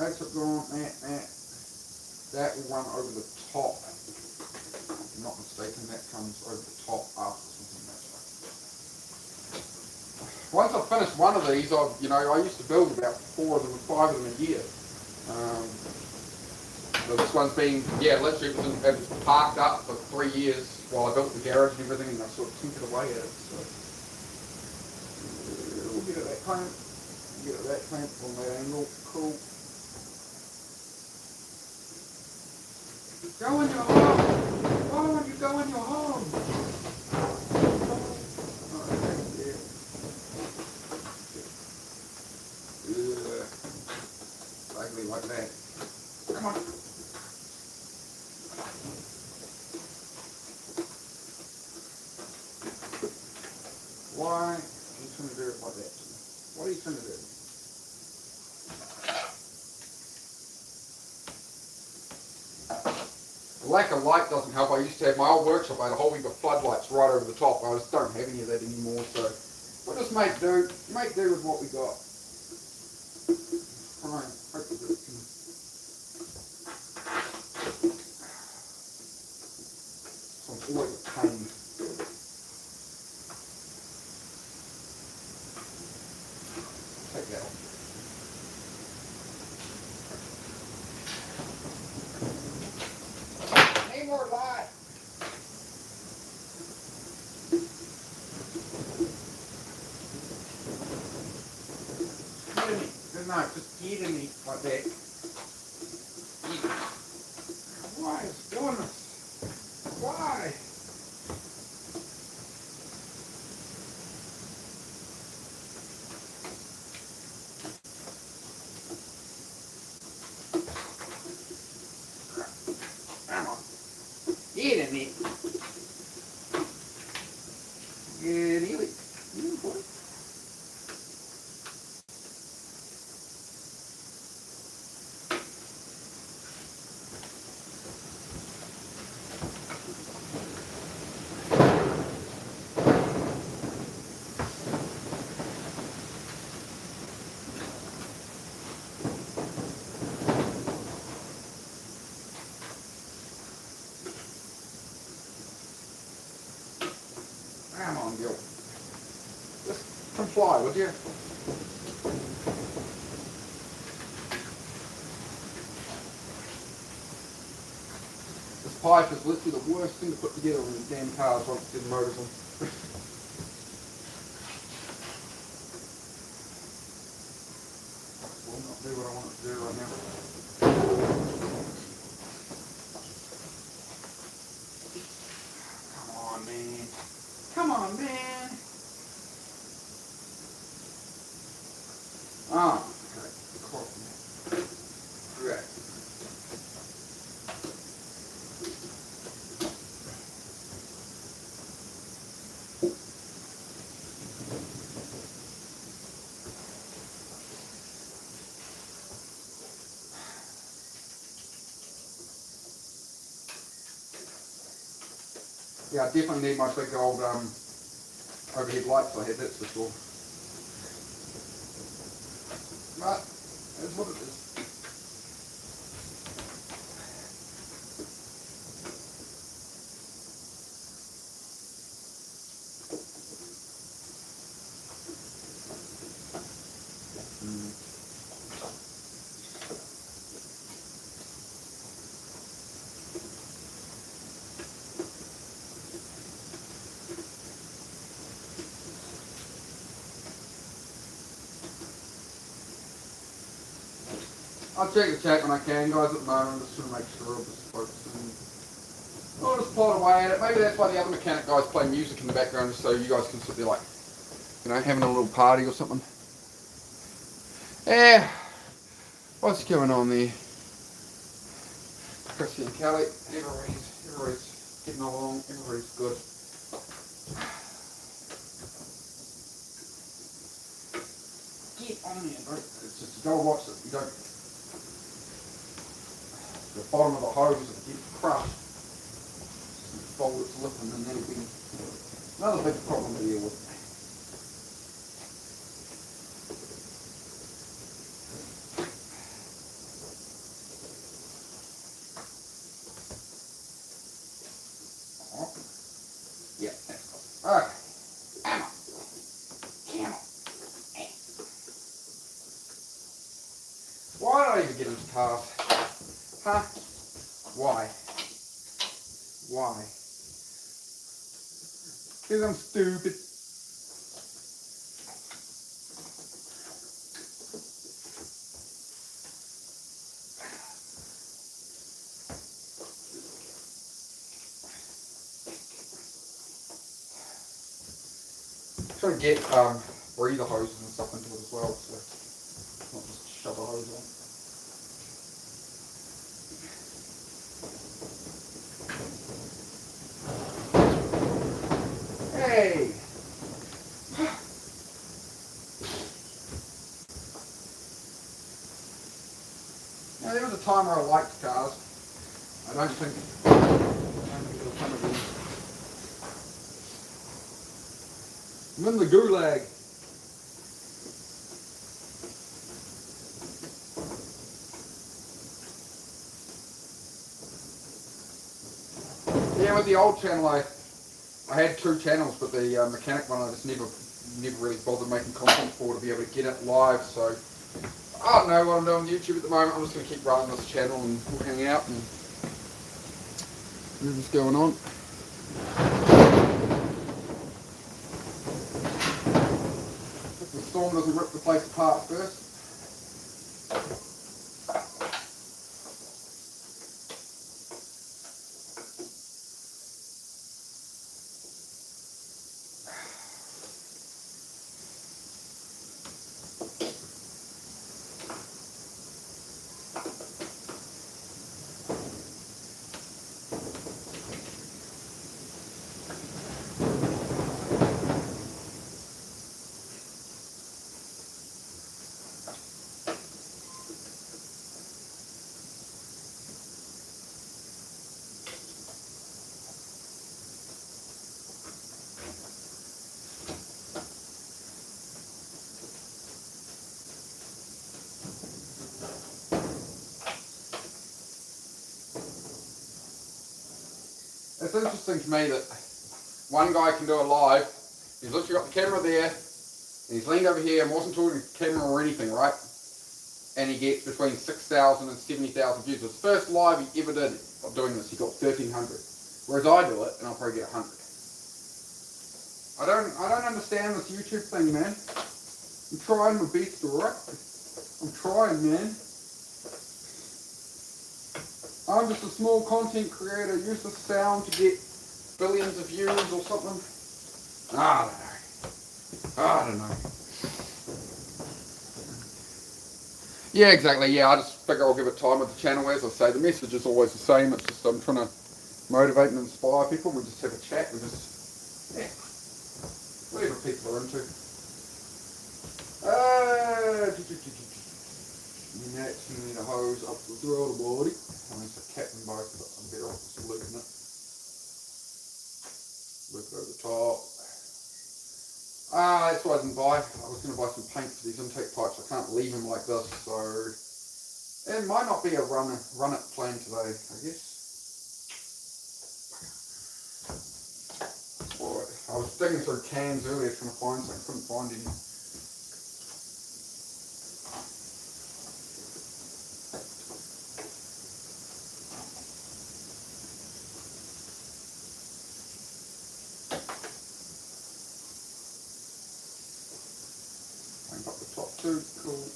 That's gone, that will run over the top. If I'm not mistaken, that comes over the top after something like that. Once I've finished one of these, I used to build about 4 of them, 5 of them a year. So this one's been, literally it was parked up for 3 years while I built the garage and everything, and I sort of tinkered away at it. So we'll get at that clamp, on that angle, cool. Go in your home. Why won't you go in your home? Ugly like that. Come on. Why are you trying to do it like that? What are you trying to do? lack of light doesn't help. I used to have my old workshop, I had a whole heap of floodlights right over the top. I just don't have any of that anymore, so we'll just make do with what we got. Fine, hopefully this can... So it's always a pain. Take that off. Need more light. Get in it. Good night. Just get in it like that. Why is it doing this? Why? Come on. Get in it. Get in it. Boy. Come on, Gil. Just comply, would you? This pipe is literally the worst thing to put together on these damn cars once it's in motors on. Will not do what I want it to do right now. Come on, man. Come on, man. Ah, okay. Correct. Yeah, I definitely need my big old overhead lights I had, that's for sure. But that's what it is. I'll check the chat when I can, guys, at the moment. I'm just trying to make sure I'm just focusing. I'll just plod away at it. Maybe that's why the other mechanic guys play music in the background, just so you guys can sit there like, you know, having a little party or something. Yeah. What's going on there? Chrissy and Kelly, everybody's getting along, everybody's good. Get on there, bro. It's just, you gotta watch it. You don't... The bottom of the hose will get crushed. Just fold its lip and then it'll be another big problem to deal with. Oh. Yeah, that's good. Alright. Come on. Come on. Why did I even get into cars? Huh? Why? Why? Because I'm stupid. Try to get breather hoses and stuff into it as well, so not just shove a hose on. Hey! Now there was a time where I liked cars. I don't think I'm in the gulag. Yeah, with the old channel, I had 2 channels, but the mechanic one I just never really bothered making content for to be able to get it live. So I don't know what I'm doing on YouTube at the moment. I'm just going to keep running this channel and we'll hang out and whatever's going on. If the storm doesn't rip the place apart first. It's interesting to me that one guy can do a live, he's literally got the camera there, and he's leaned over here and wasn't talking to the camera or anything, right? And he gets between 6,000 and 70,000 views. His first live he ever did of doing this, he got 1,300. Whereas I do it, and I'll probably get 100. I don't understand this YouTube thing, man. I'm trying my best, alright? I'm trying, man. I'm just a small content creator, use the sound to get billions of views or something. I don't know. Yeah, exactly. Yeah, I just figure I'll give it time with the channel. As I say, the message is always the same. It's just I'm trying to motivate and inspire people. We just have a chat. We just, yeah, whatever people are into. Next, you need a hose up the throttle body. I mean, it's a cap and both, but I'm better off just looping it. Loop it over the top. That's what I didn't buy. I was going to buy some paint for these intake pipes. I can't leave them like this, so it might not be a run it plan today, I guess. Alright, I was digging through cans earlier trying to find something, couldn't find any. Paint up the top too, cool.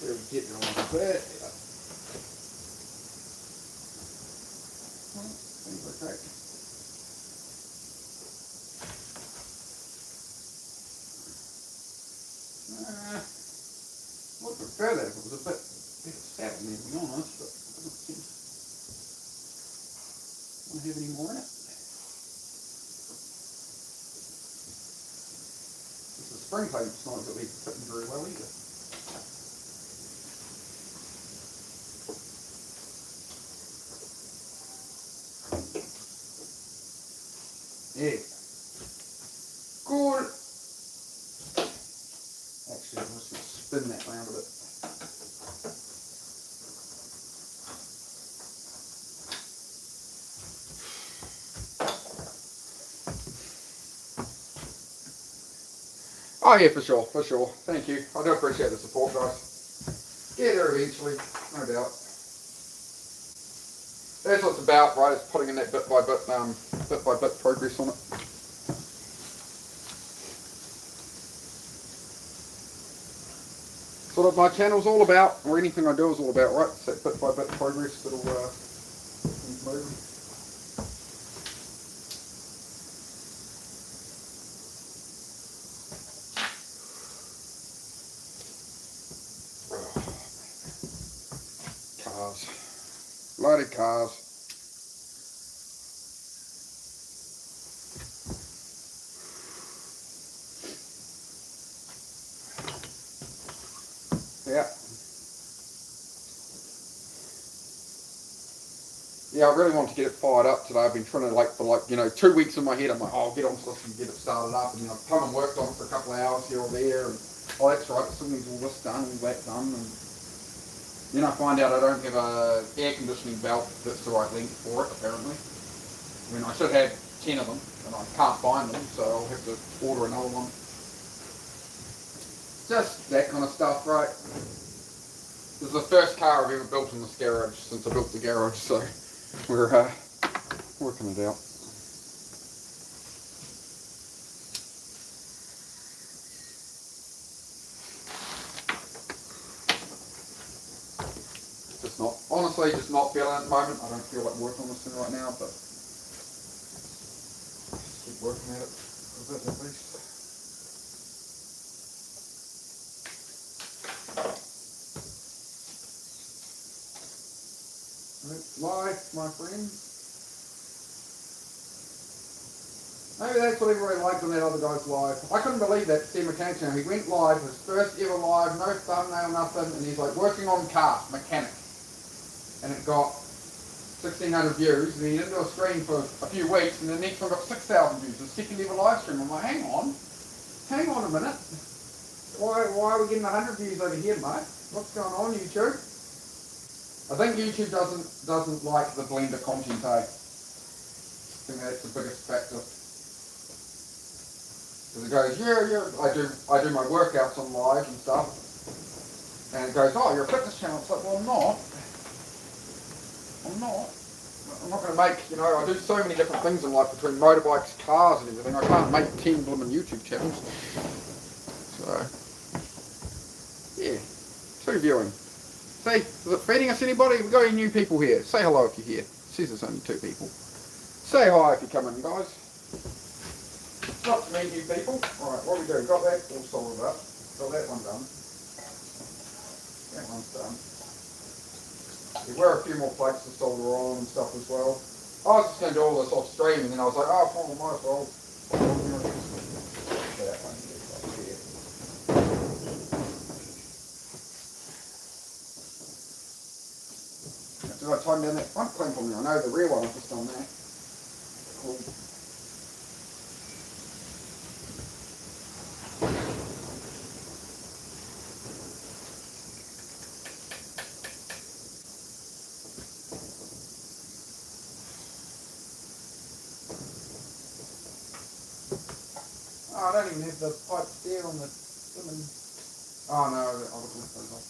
There we get it on there. Seems okay. I would prefer that if it was a bit fat in there, to be honest, but it doesn't seem to have any more in it. This is spring paint, it's not really fitting very well either. Yeah. Cool. Actually, I'm just going to spin that round a bit. Oh yeah, for sure, for sure. Thank you. I do appreciate the support, guys. Get there eventually, no doubt. That's what it's about, right? It's putting in that bit by bit progress on it. That's what my channel's all about, or anything I do is all about, right? It's that bit by bit progress that'll keep moving. Cars. Loaded cars. Yeah. Yeah, I really want to get it fired up today. I've been trying to, for 2 weeks in my head. I'm like, oh, I'll get onto this and get it started up. And I've come and worked on it for a couple of hours here or there. And, oh, that's right, still needs all this done, all that done. And then I find out I don't have a air conditioning belt that's the right length for it, apparently. I mean, I should have 10 of them, and I can't find them, so I'll have to order another one. Just that kind of stuff, right? This is the first car I've ever built in this garage since I built the garage, so we're working it out. Just not, honestly, just not feeling it at the moment. I don't feel like working on this thing right now, but keep working at it a bit at least. It's live, my friends. Maybe that's what everybody liked on that other guy's live. I couldn't believe that, Steve McCann channel. He went live, his first ever live, no thumbnail, nothing, and he's like working on car, mechanic. And it got 1,600 views, and he didn't do a stream for a few weeks, and the next one got 6,000 views, the second ever live stream. I'm like, hang on a minute. Why are we getting 100 views over here, mate? What's going on, YouTube? I think YouTube doesn't like the blender content, eh? I think that's the biggest factor. Because it goes, yeah, I do my workouts on live and stuff, and it goes, oh, you're a fitness channel. It's like, well, I'm not going to make, I do so many different things in life between motorbikes, cars and everything. I can't make 10 blooming YouTube channels. So, yeah, 2 viewing. See, is it feeding us anybody? We've got any new people here. Say hello if you're here. It says there's only 2 people. Say hi if you come in, guys. It's not to meet new people. Alright, what are we doing? Got that all soldered up. Got that one done. That one's done. There were a few more plates to solder on and stuff as well. I was just going to do all this off stream, and then I was like, oh, I might as well. That one gets up here. Did I tighten down that front clamp on there? I know the rear one, I've just done that. Cool. Oh, I don't even have the pipes there on the... Oh no, I'll look at those off.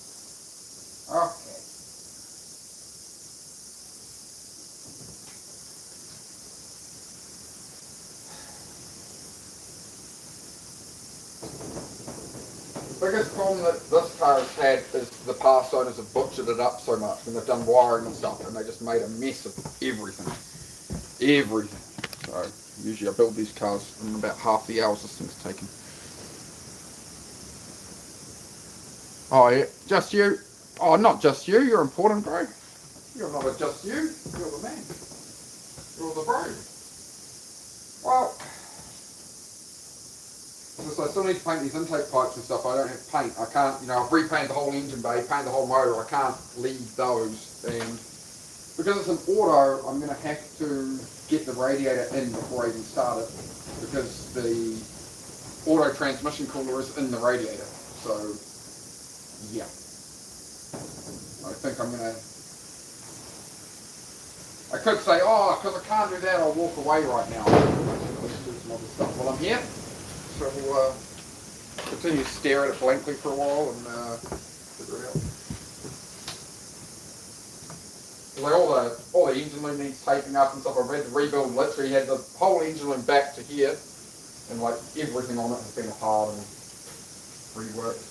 Okay. The biggest problem that this car has had is the past owners have butchered it up so much when they've done wiring and stuff, and they just made a mess of everything. So usually I build these cars in about half the hours this thing's taken. Oh yeah, just you? Oh, not just you, you're important, bro. You're not a just you, you're the man. You're the bro. Well, so I still need to paint these intake pipes and stuff. I don't have paint. I can't, I've repainted the whole engine bay, painted the whole motor. I can't leave those. And because it's an auto, I'm going to have to get the radiator in before I even start it, because the auto transmission cooler is in the radiator. So, yeah. I think I'm going to... I could say, oh, because I can't do that, I'll walk away right now. Let's do some other stuff while I'm here. So we'll continue to stare at it blankly for a while and figure it out. Like all the engine loom needs taping up and stuff. I've had to rebuild literally had the whole engine loom back to here, and like everything on it has been apart and reworked.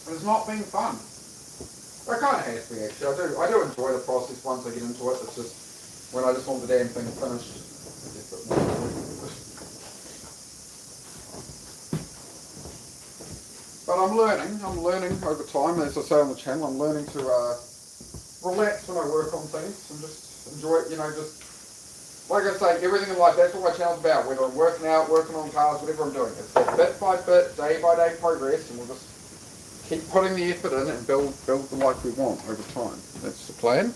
But it's not been fun. It kind of has to be actually. I do enjoy the process once I get into it. It's just when I just want the damn thing finished. But I'm learning over time, as I say on the channel, I'm learning to relax when I work on things and just enjoy it, just, like I say, everything in life, that's what my channel's about, whether I'm working out, working on cars, whatever I'm doing. It's like bit by bit, day by day progress, and we'll just keep putting the effort in and build the life we want over time. That's the plan.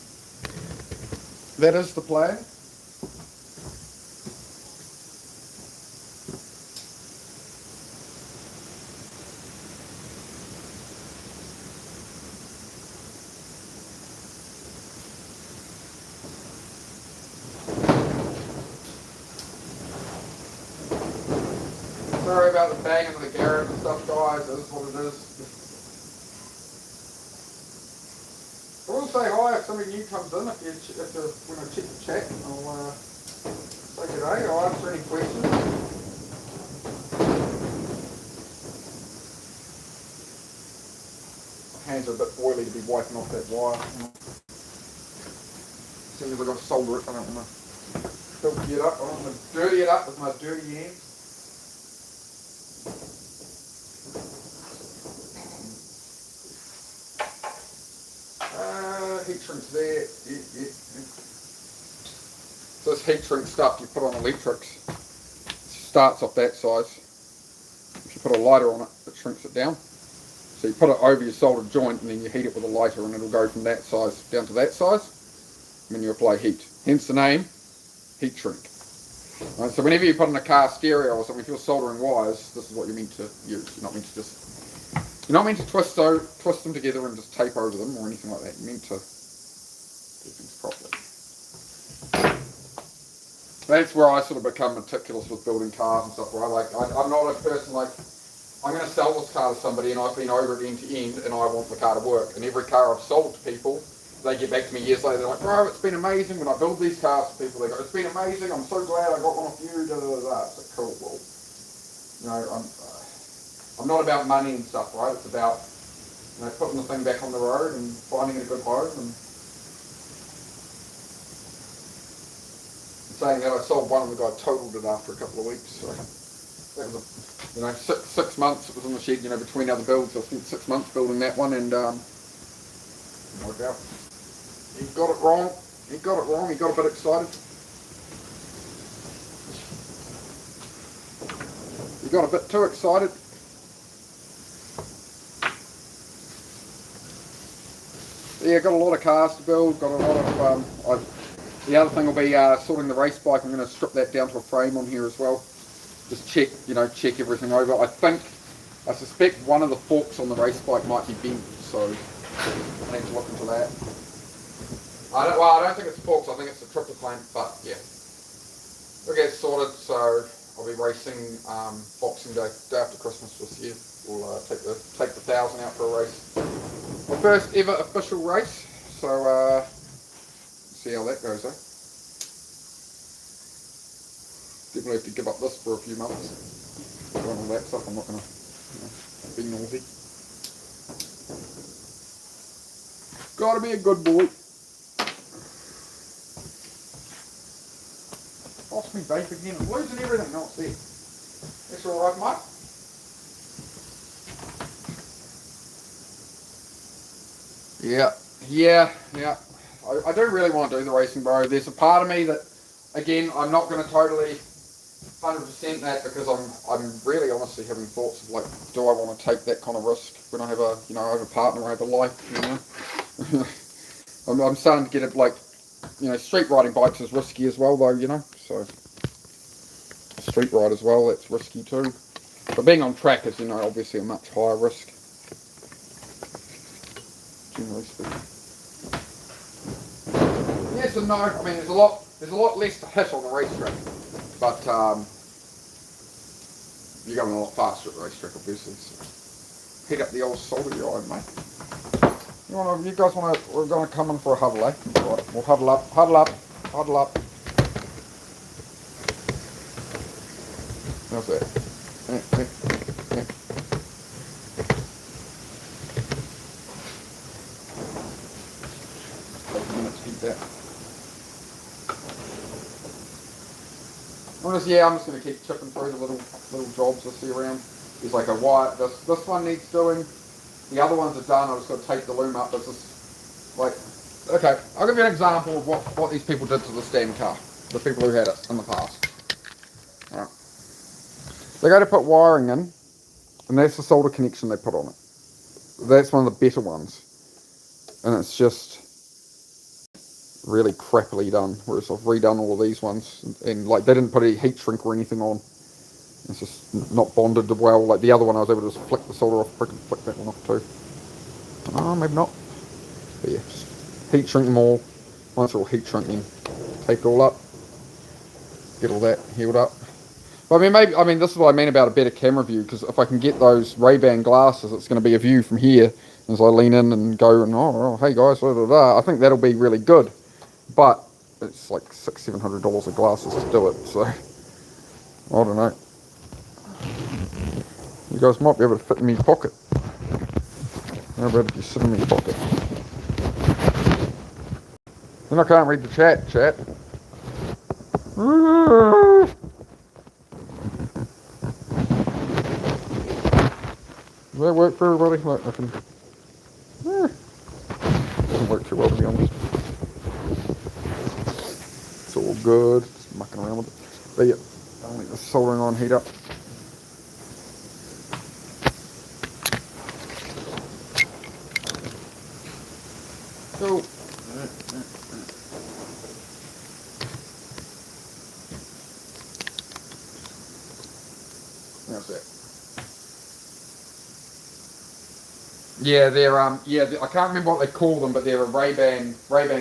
That is the plan. Sorry about the banging of the garage and stuff, guys. It is what it is. I will say hi if somebody new comes in. If you want to check the chat, I'll say good day. I'll answer any questions. My hands are a bit oily to be wiping off that wire. As soon as I've got to solder it, I don't want to filthy it up. I don't want to dirty it up with my dirty hands. Heat shrink's there. Yeah. So this heat shrink stuff you put on electrics starts off that size. If you put a lighter on it, it shrinks it down. So you put it over your soldered joint and then you heat it with a lighter and it'll go from that size down to that size when you apply heat. Hence the name, heat shrink. Right, so whenever you put in a car stereo or something, if you're soldering wires, this is what you're meant to use. You're not meant to twist them together and just tape over them or anything like that. You're meant to do things properly. That's where I sort of become meticulous with building cars and stuff, right? Like, I'm not a person like, I'm going to sell this car to somebody and I've been over it end to end and I want the car to work. And every car I've sold to people, they get back to me years later, they're like, bro, it's been amazing. When I build these cars for people, they go, it's been amazing, I'm so glad I got one off you, da da da da. It's like, cool, well, you know, I'm not about money and stuff, right? It's about, you know, putting the thing back on the road and finding it a good home. And saying that, I sold one and the guy totaled it after a couple of weeks. So that was, you know, six months. It was in the shed, you know, between other builds. I spent 6 months building that one and worked out. He got it wrong. He got a bit excited. He got a bit too excited. Yeah, got a lot of cars to build, got a lot of, the other thing will be sorting the race bike. I'm going to strip that down to a frame on here as well. Just check everything over. I suspect one of the forks on the race bike might be bent, so I need to look into that. I don't think it's forks, I think it's the triple clamp, but yeah. We'll get sorted, so I'll be racing Boxing Day, day after Christmas this year. We'll take the 1,000 out for a race. My first ever official race, so see how that goes, eh? Definitely have to give up this for a few months. Doing all that stuff, I'm not going to be naughty. Gotta be a good boy. Lost me vape again. I'm losing everything. No, it's there. That's alright, mate. Yeah. I do really want to do the racing, bro. There's a part of me that, again, I'm not going to totally 100% that because I'm really honestly having thoughts of like, do I want to take that kind of risk when I have a, you know, I have a partner, I have a life, you know. I'm starting to get it like, you know, street riding bikes is risky as well though, you know, so street ride as well, that's risky too. But being on track is, you know, obviously a much higher risk. Generally speaking. Yes and no. I mean, there's a lot less to hit on the racetrack, but you're going a lot faster at the racetrack, obviously. So head up the old solder iron, mate. You guys want to? We're going to come in for a huddle, eh? Right, we'll huddle up. How's that? Yeah. Take a minute to heat that. I'm just going to keep chipping through the little jobs I see around. There's like a wire. This one needs doing. The other ones are done. I just got to take the loom up. It's just like, okay. I'll give you an example of what these people did to the stand car. The people who had it in the past. All right. They go to put wiring in, and that's the solder connection they put on it. That's one of the better ones, and it's just really crappily done. Whereas I've redone all of these ones, and like they didn't put any heat shrink or anything on. It's just not bonded well. Like the other one, I was able to just flick the solder off. I can flick that one off too. Oh, maybe not. But yeah, just heat shrink them all. Once they're all heat shrinking, tape it all up, get all that healed up. But I mean, maybe this is what I mean about a better camera view, because if I can get those Ray-Ban glasses, it's going to be a view from here as I lean in and go and hey guys, blah, blah, blah. I think that'll be really good. But it's like $600-700 of glasses to do it, so I don't know. You guys might be able to fit in my pocket. How about if you sit in my pocket? Then I can't read the chat. Does that work for everybody? Like, I can... doesn't work too well, to be honest. It's all good. Just mucking around with it. But yeah, I'll let the soldering iron heat up. So, how's that? Yeah, they're I can't remember what they call them, but they're a Ray-Ban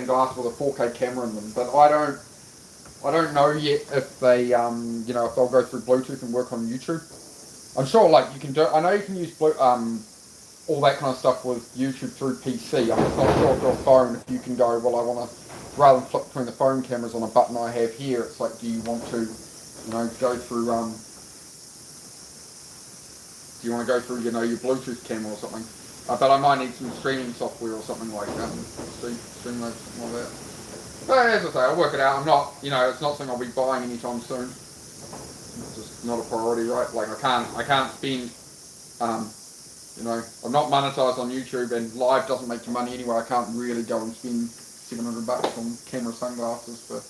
glass with a 4K camera in them. But I don't know yet if they if they'll go through Bluetooth and work on YouTube. I'm sure like you can do. I know you can use all that kind of stuff with YouTube through PC. I'm just not sure if your phone, if you can go, well, I want to, rather than flip between the phone cameras on a button I have here, it's like, do you want to, go through, do you want to go through, your Bluetooth camera or something? But I might need some streaming software or something like that, stream like something like that. But as I say, I'll work it out. I'm not, it's not something I'll be buying anytime soon. It's just not a priority, right? Like I can't spend, I'm not monetized on YouTube, and live doesn't make you money anyway. I can't really go and spend $700 on camera sunglasses for,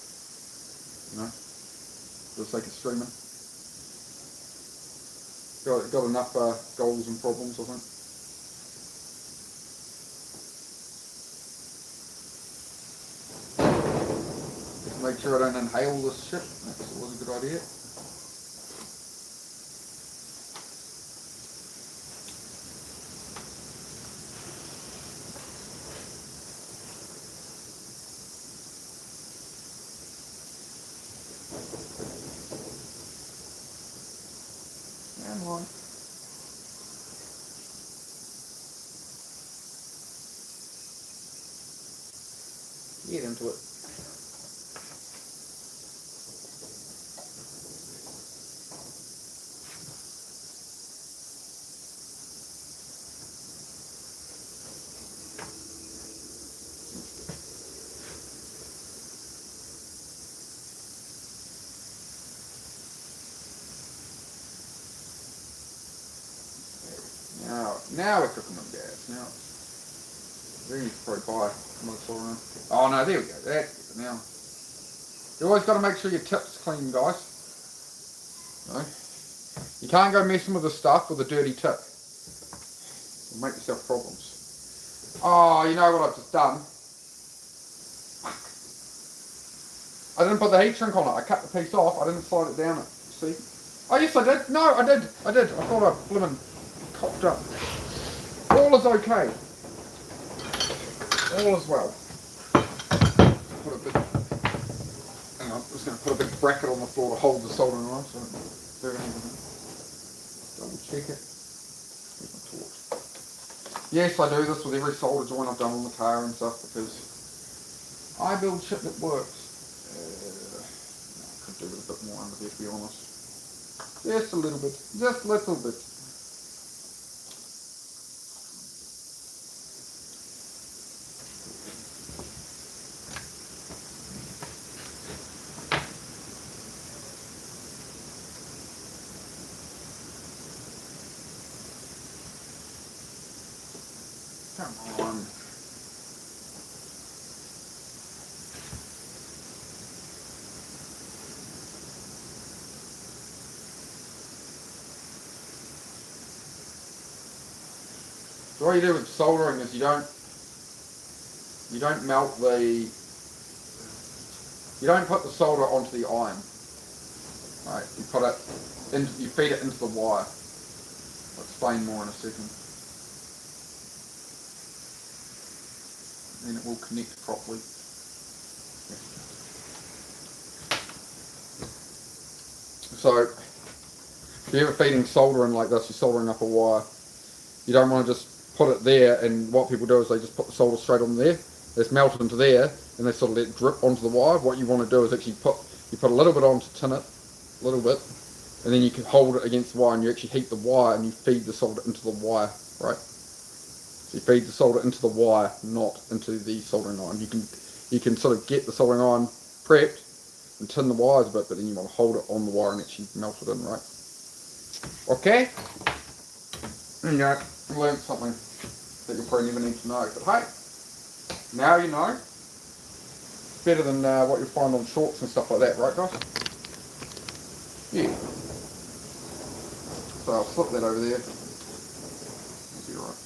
for the sake of streaming. Got enough goals and problems, I think. Just make sure I don't inhale this shit. That's always a good idea. Come on. Get into it. Now we're cooking with gas. Now these probably buy around. Oh no, there we go. That's good. Now you always got to make sure your tip's clean, guys. You can't go messing with the stuff with a dirty tip. You'll make yourself problems. Oh, you know what I've just done? I didn't put the heat shrink on it. I cut the piece off. I didn't slide it down it. See? Oh yes, I did. No, I did. I thought I blimmin' cocked up. All is okay. All is well. Put a bit. Hang on, I'm just going to put a big bracket on the floor to hold the soldering iron so I don't do anything. Double check it. Here's my torch. Yes, I do this with every solder joint I've done on the car and stuff because I build shit that works. I could do with a bit more under there, to be honest. Just a little bit. Just a little bit. Come on. So what you do with soldering is you don't melt you don't put the solder onto the iron. Right, you feed it into the wire. I'll explain more in a second. Then it will connect properly. So, if you're ever feeding solder in like this, you're soldering up a wire, you don't want to just put it there, and what people do is they just put the solder straight on there, it's melted into there, and they sort of let it drip onto the wire. What you want to do is actually put a little bit on to tin it, a little bit, and then you can hold it against the wire, and you actually heat the wire, and you feed the solder into the wire, right? So you feed the solder into the wire, not into the soldering iron. You can sort of get the soldering iron prepped and tin the wires a bit, but then you want to hold it on the wire and actually melt it in, right? Okay? There you go. You learned something that you'll probably never need to know. But hey, now you know. It's better than what you find on shorts and stuff like that, right guys? Yeah. So I'll slip that over there. That'll be alright.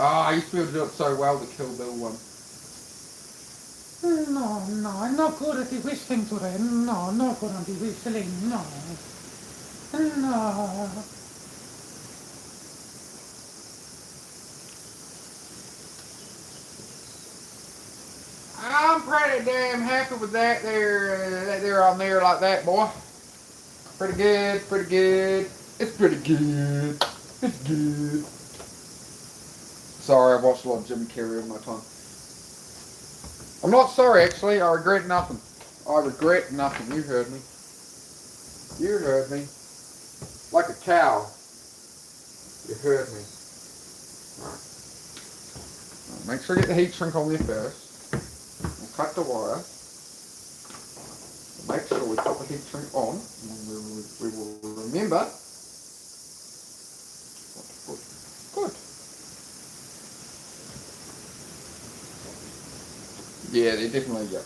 I used to be able to do it so well, the Kill Bill one.
No, I'm not good at the whistling today. No, I'm not good at the whistling. No. No.
I'm pretty damn happy with that there on there like that, boy. Pretty good, pretty good. It's pretty good. It's good. Sorry, I watched a lot of Jim Carrey in my time. I'm not sorry, actually. I regret nothing. I regret nothing. You heard me. You heard me. Like a cow. You heard me. Alright. Make sure you get the heat shrink on there first. We'll cut the wire. Make sure we put the heat shrink on. And we will remember. Good. Yeah, they're definitely, yeah.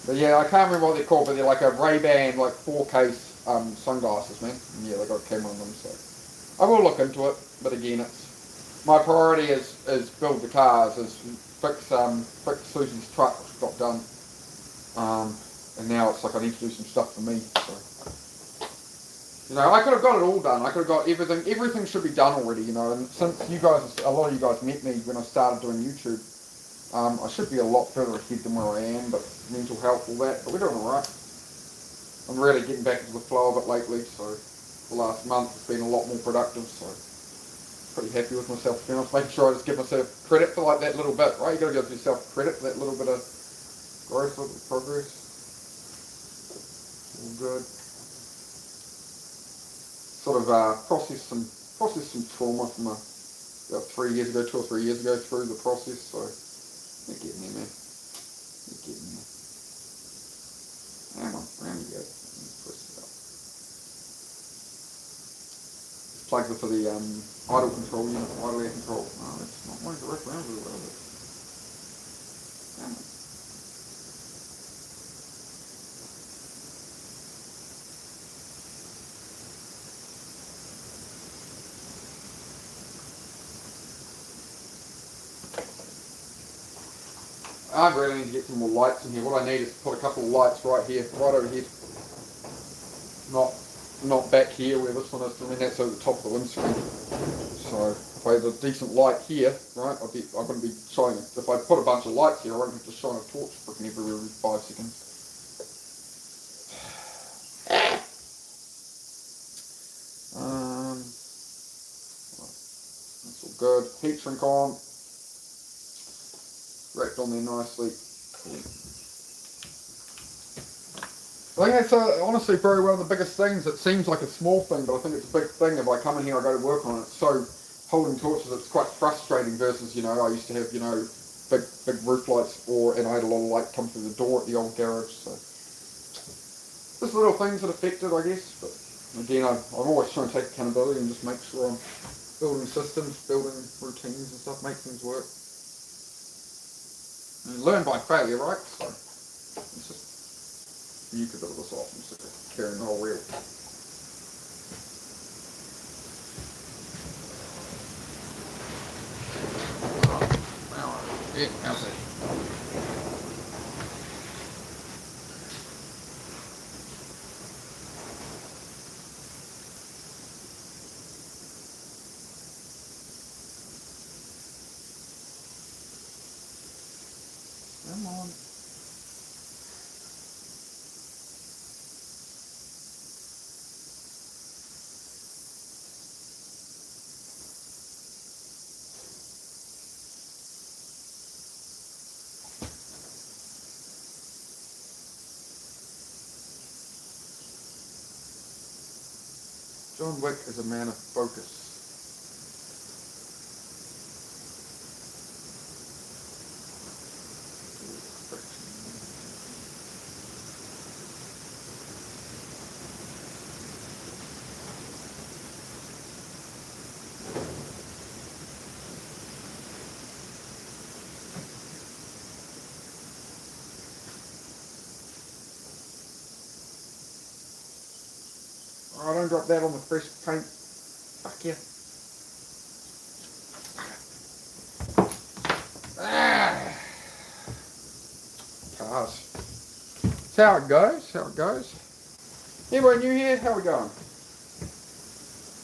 But yeah, I can't remember what they're called, but they're like a Ray-Ban, like 4-case sunglasses, man. And yeah, they got a camera on them, so. I will look into it, but again, my priority is build the cars, is fix Susie's truck, which got done. And now it's like I need to do some stuff for me, so. You know, I could have got it all done. I could have got everything should be done already, you know, and since a lot of you guys met me when I started doing YouTube, I should be a lot further ahead than where I am, but mental health, all that, but we're doing alright. I'm really getting back into the flow of it lately, so the last month has been a lot more productive, so pretty happy with myself, to be honest. Making sure I just give myself credit for like that little bit, right? You gotta give yourself credit for that little bit of growth, little bit of progress. All good. Sort of processed some trauma from about 2 or 3 years ago through the process, so you're getting there, man. You're getting there. Hang on, round you go. Press it up. Plugs are for the idle control unit, idle air control. No, that's not one direct round really well, but damn it. I really need to get some more lights in here. What I need is to put a couple of lights right here, right over here. Not back here where this one is. I mean, that's over the top of the windscreen. So if I have a decent light here, right, I'm going to be shining. If I put a bunch of lights here, I won't have to shine a torch freaking everywhere every 5 seconds. That's all good. Heat shrink on. Wrapped on there nicely. I think that's honestly very one of the biggest things. It seems like a small thing, but I think it's a big thing. If I come in here, I go to work on it. So holding torches, it's quite frustrating versus, you know, I used to have, you know, big roof lights, and I had a lot of light come through the door at the old garage. So just little things that affected, I guess. But again, I'm always trying to take accountability and just make sure I'm building systems, building routines and stuff, make things work. And you learn by failure, right? So it's just you could build this off instead of carrying the whole wheel. Yeah, how's that? Come on. John Wick is a man of focus. Oh, don't drop that on the fresh paint. Fuck yeah. Ah. Cars. That's how it goes, how it goes. Anybody new here? How we going?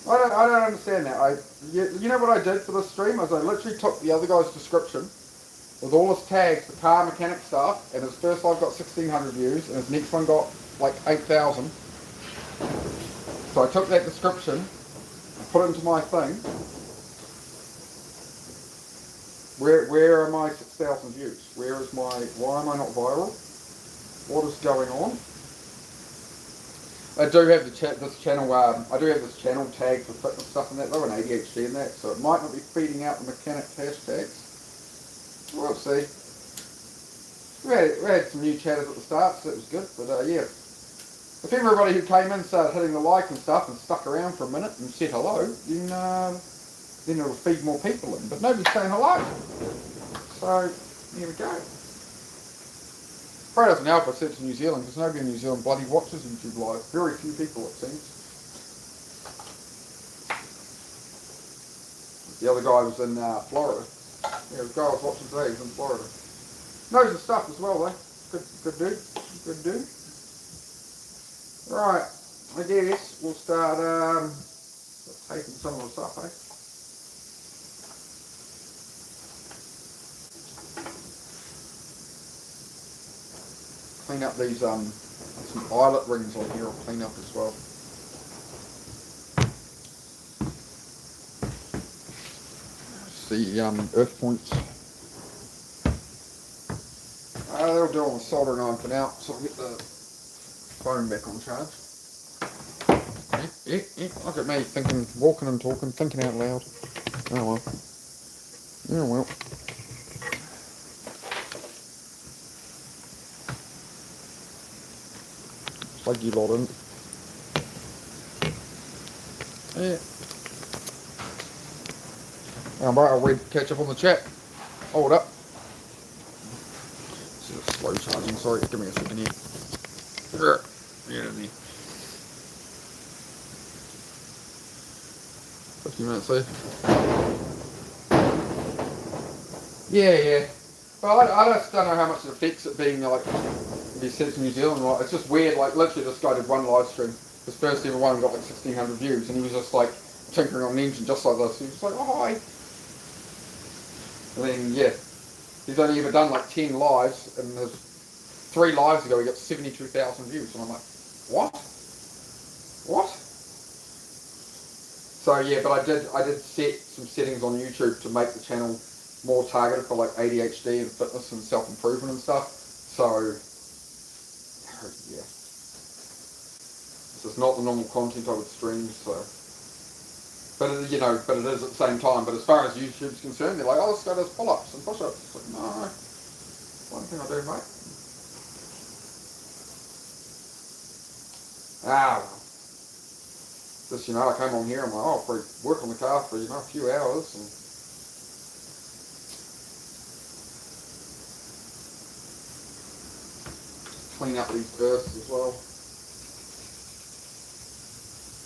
I don't understand that. You know what I did for this stream? Is I literally took the other guy's description with all his tags, the car mechanic stuff, and his first live got 1,600 views, and his next one got like 8,000. So I took that description, and put it into my thing. Where are my 6,000 views? Why am I not viral? What is going on? I do have this channel. I do have this channel tagged for fitness stuff and that though, and ADHD and that. So it might not be feeding out the mechanic hashtags. We'll see. We had some new chatters at the start, so it was good. But yeah, if everybody who came in started hitting the like and stuff and stuck around for a minute and said hello, then it'll feed more people in. But nobody's saying hello. So here we go. Probably doesn't help I said to New Zealand, because nobody in New Zealand bloody watches YouTube Live. Very few people, it seems. The other guy was in Florida. Yeah, the guy I was watching today was in Florida. Knows the stuff as well, though. Good dude. Good dude. Right, I guess we'll start taking some of the stuff, eh? Clean up these some eyelet rings on here. I'll clean up as well. The earth points. That'll do on the soldering iron for now. So I'll get the phone back on charge. Look at me thinking, walking and talking, thinking out loud. Oh well. Oh well. Plug you lot in. Yeah. I'll read catch up on the chat. Hold up. This is slow charging, sorry, give me a second here. Yeah, 50 minutes there. Yeah. Well, I just don't know how much it affects it being like, if you said to New Zealand, right? It's just weird, like literally this guy did one live stream. His first ever one got like 1,600 views, and he was just like tinkering on an engine just like this. He was like, oh hi. And then, yeah, he's only ever done like 10 lives, and his 3 lives ago he got 72,000 views, and I'm like, what? So yeah, but I did set some settings on YouTube to make the channel more targeted for like ADHD and fitness and self-improvement and stuff. So, yeah. This is not the normal content I would stream, so. But it, you know, but it is at the same time. But as far as YouTube's concerned, they're like, oh, let's go to pull-ups and push-ups. It's like, no, one thing I do, mate. Ah, well. Just, you know, I came on here, I'm like, oh, probably work on the car for, you know, a few hours. And clean up these earths as well.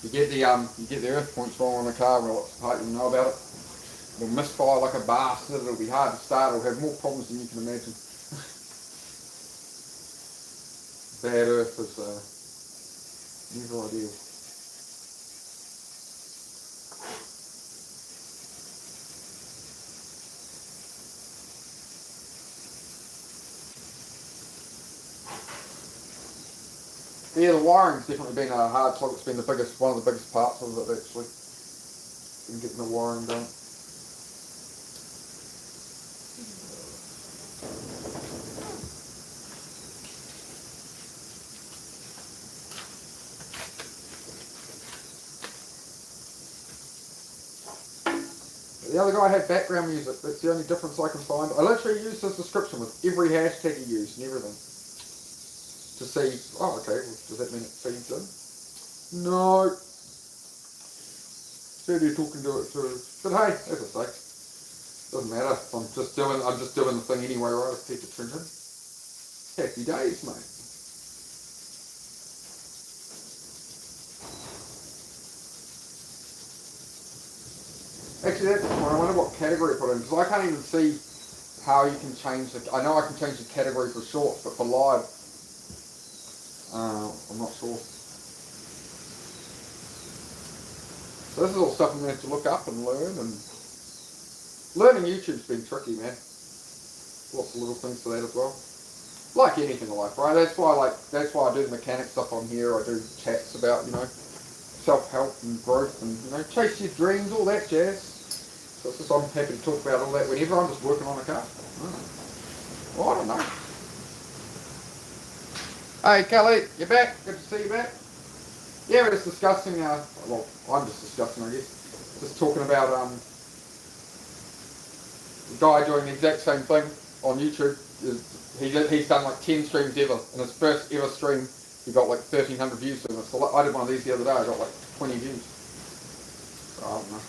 You get the earth points wrong on the car, well, it's hard, you know about it. It'll misfire like a bastard, it'll be hard to start, it'll have more problems than you can imagine. Bad earth is never ideal. Yeah, the wiring's definitely been a hard slog. It's been one of the biggest parts of it actually. Been getting the wiring done. The other guy had background music. That's the only difference I can find. I literally used his description with every hashtag he used and everything. To see, oh, okay, well, does that mean it feeds in? No. Said you're talking to it through. But hey, as I say, doesn't matter. I'm just doing the thing anyway, right? I keep it turned in. Happy days, mate. Actually, that's the point. I wonder what category to put in, because I can't even see how you can change the. I know I can change the category for shorts, but for live, I'm not sure. So this is all stuff I'm going to have to look up and learn, and learning YouTube's been tricky, man. Lots of little things to that as well. Like anything in life, right? That's why I do the mechanic stuff on here. I do chats about, you know, self-help and growth and, you know, chase your dreams, all that jazz. So it's just, I'm happy to talk about all that whenever I'm just working on a car. Well, I don't know. Hey Kelly, you're back. Good to see you back. Yeah, we're just discussing, well, I'm just discussing, I guess. Just talking about the guy doing the exact same thing on YouTube. He's done like 10 streams ever. In his first ever stream, he got like 1,300 views. So I did one of these the other day. I got like 20 views. So I don't know.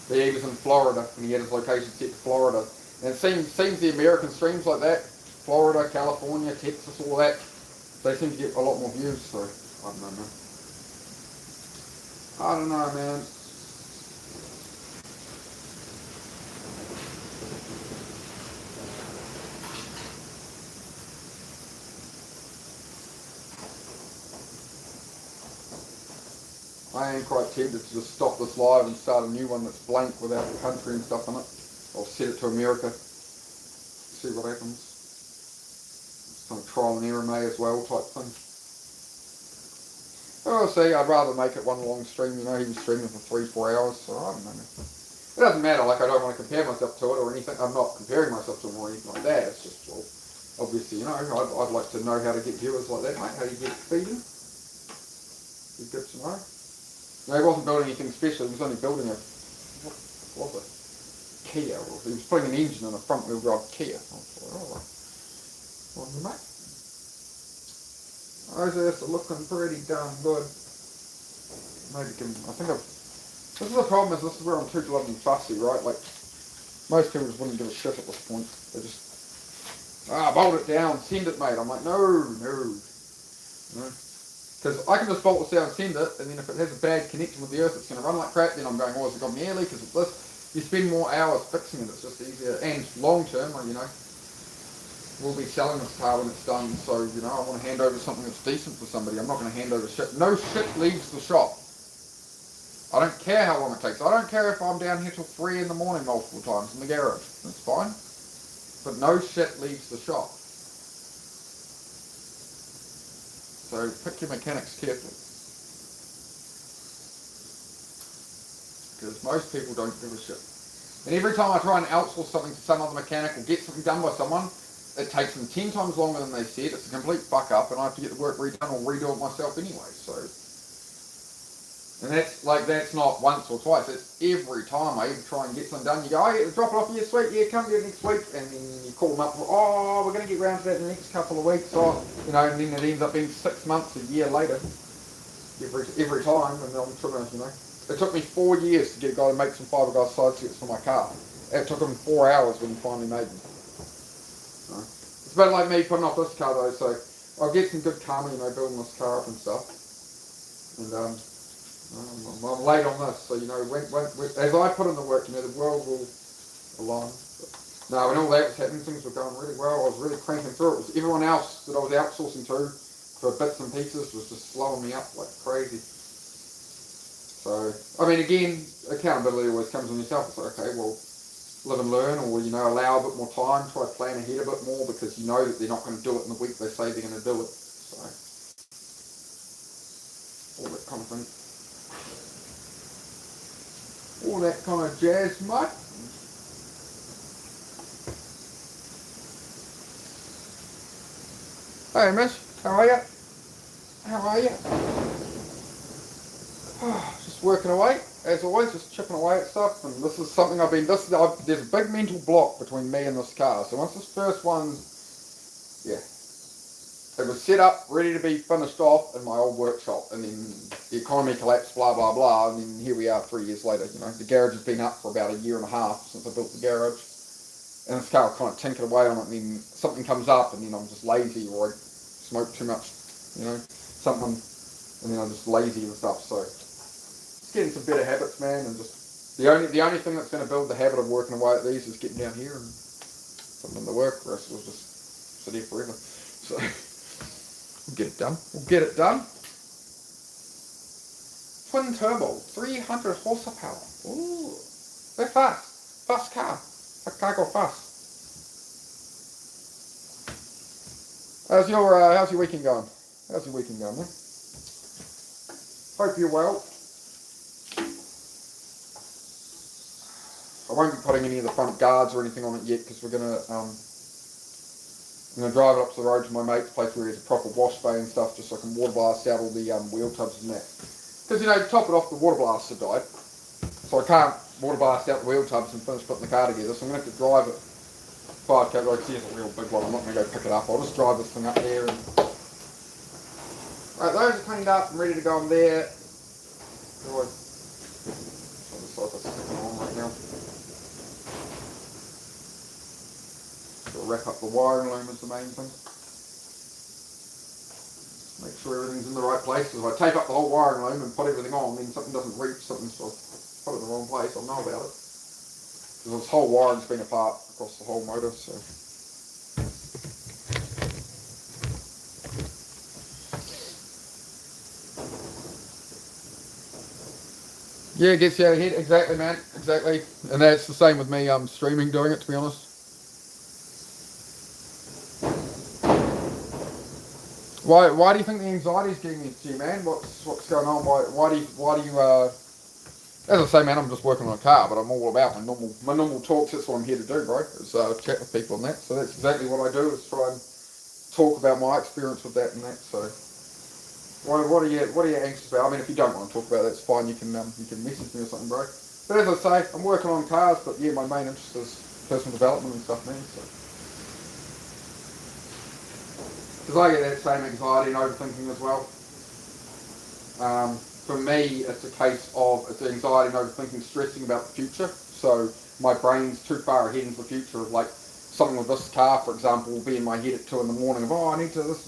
But yeah, he was in Florida, and he had his location set to Florida. And it seems the American streams like that, Florida, California, Texas, all that, they seem to get a lot more views. So I don't know, man. I don't know, man. I am quite tempted to just stop this live and start a new one that's blank without the country and stuff in it. I'll set it to America, see what happens. Some trial and error may as well type thing. I'll see, I'd rather make it one long stream, you know, he was streaming for 3-4 hours, so I don't know. It doesn't matter, like I don't want to compare myself to it or anything, I'm not comparing myself to him or anything like that, it's just, well, obviously, you know, I'd like to know how to get viewers like that, mate, how you get feeding. Be good to know. No, he wasn't building anything special, he was only building a, what was it? Kia, or he was putting an engine in a front wheel drive Kia. I was like, oh, well, mate. Those earths are looking pretty darn good. Maybe I think this is the problem, this is where I'm too bloody fussy, right? Like, most people just wouldn't give a shit at this point. They just, bolt it down, send it, mate. I'm like, no. Because I can just bolt this down, send it, and then if it has a bad connection with the earth, it's going to run like crap. Then I'm going, has it got an air leak? Is it this? You spend more hours fixing it, it's just easier. And long term, you know, we'll be selling this car when it's done, so, you know, I want to hand over something that's decent for somebody. I'm not going to hand over shit. No shit leaves the shop. I don't care how long it takes. I don't care if I'm down here till 3 in the morning multiple times in the garage. That's fine. But no shit leaves the shop. So pick your mechanics carefully. Because most people don't give a shit. And every time I try and outsource something to some other mechanic or get something done by someone, it takes them 10 times longer than they said. It's a complete fuck up and I have to get the work redone or redo it myself anyway. So And that's not once or twice, it's every time I even try and get something done. You go, oh yeah, drop it off, yeah, sweet, yeah, come get it next week. And then you call them up, oh, we're going to get round to that in the next couple of weeks. Oh, you know, and then it ends up being 6 months, a year later, every time. And I'm trying to, you know, it took me 4 years to get a guy to make some fiberglass side skirts for my car. It took him 4 hours when he finally made them. You know? It's a bit like me putting off this car though, so I'll get some good karma, you know, building this car up and stuff. And I'm late on this, so you know, as I put in the work, you know, the world will align. No, when all that was happening, things were going really well. I was really cranking through. It was everyone else that I was outsourcing to for bits and pieces was just slowing me up like crazy. So, I mean, again, accountability always comes on yourself. It's like, okay, well, live and learn, or you know, allow a bit more time, try to plan ahead a bit more, because you know that they're not going to do it in the week they say they're going to do it. So, all that kind of thing. All that kind of jazz, mate. Hey, miss, how are you? How are you? Just working away, as always, just chipping away at stuff. And this is something there's a big mental block between me and this car. So once this first one, yeah, it was set up, ready to be finished off in my old workshop, and then the economy collapsed, blah, blah, blah, and then here we are 3 years later, you know. The garage has been up for about a year and a half since I built the garage, and this car kind of tinkered away on it, and then something comes up, and then I'm just lazy, or I smoke too much, you know, something, and then I'm just lazy and stuff, so just getting some better habits, man, and just, the only thing that's going to build the habit of working away at these is getting down here and putting in the work. The rest will just sit here forever, so... We'll get it done. We'll get it done. Twin turbo, 300 horsepower. Ooh, they're fast. Fast car. That car go fast. How's your weekend going? How's your weekend going, man? Hope you're well. I won't be putting any of the front guards or anything on it yet, because we're gonna I'm going to drive it up to the road to my mate's place where he has a proper wash bay and stuff, just so I can water blast out all the wheel tubs and that. Because, you know, to top it off, the water blasts have died. So I can't water blast out the wheel tubs and finish putting the car together, so I'm going to have to drive it 5k road, because here's a real big one. I'm not going to go pick it up. I'll just drive this thing up there. And right, those are cleaned up and ready to go in there. Right now. Wrap up the wiring loom is the main thing. Make sure everything's in the right place, because if I tape up the whole wiring loom and put everything on, then something doesn't reach, something's sort of put it in the wrong place, I'll know about it. Because this whole wiring's been apart across the whole motor, so. Yeah, it gets you out of head, exactly, man, exactly. And that's the same with me streaming doing it, to be honest. Why do you think the anxiety's getting into you, man? What's going on? Why do you as I say, man, I'm just working on a car, but I'm all about my normal talks. That's what I'm here to do, bro. Is chat with people on that. So that's exactly what I do, is try and talk about my experience with that and that. So what are you anxious about? I mean, if you don't want to talk about that, it's fine. You can message me or something, bro. But as I say, I'm working on cars, but yeah, my main interest is personal development and stuff, man. So. Because I get that same anxiety and overthinking as well. For me, it's a case of it's anxiety and overthinking, stressing about the future. So my brain's too far ahead into the future. Like something with this car, for example, will be in my head at 2 in the morning of, I need to this,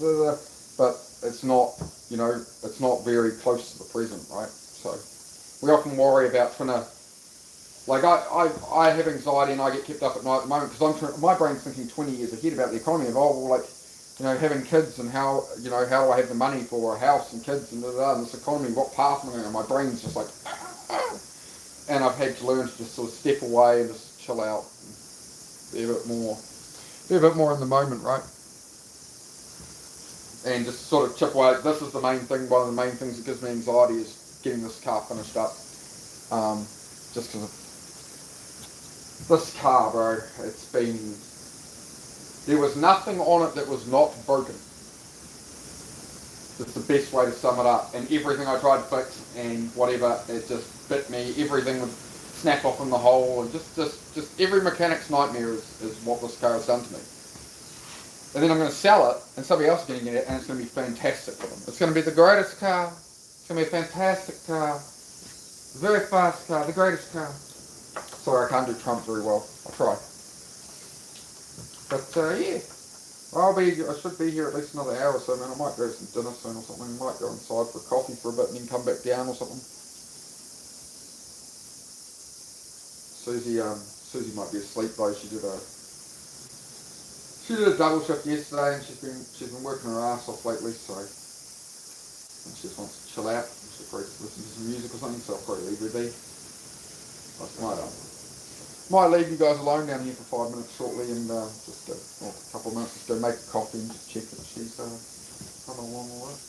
but it's not, you know, it's not very close to the present, right? So we often worry about trying to, like I have anxiety and I get kept up at night at the moment because my brain's thinking 20 years ahead about the economy of, like, you know, having kids and how do I have the money for a house and kids and and this economy, what path am I going? And my brain's just like, and I've had to learn to just sort of step away and just chill out and be a bit more in the moment, right? And just sort of chip away. This is the main thing, one of the main things that gives me anxiety is getting this car finished up. Just because of this car, bro, there was nothing on it that was not broken. It's the best way to sum it up. And everything I tried to fix and whatever, it just bit me. Everything would snap off in the hole, and just every mechanic's nightmare is what this car has done to me. And then I'm going to sell it, and somebody else is going to get it, and it's going to be fantastic for them. It's going to be the greatest car. It's going to be a fantastic car. Very fast car, the greatest car. Sorry, I can't do Trump very well. I'll try. But yeah, I should be here at least another hour or so, man. I might go to some dinner soon or something. I might go inside for coffee for a bit and then come back down or something. Susie might be asleep though. She did a double shift yesterday, and she's been working her ass off lately, so and she just wants to chill out. She'll probably listen to some music or something, so I'll probably leave her be. Might leave you guys alone down here for 5 minutes shortly, and just a couple of minutes, just go make a coffee and just check that she's coming along all right.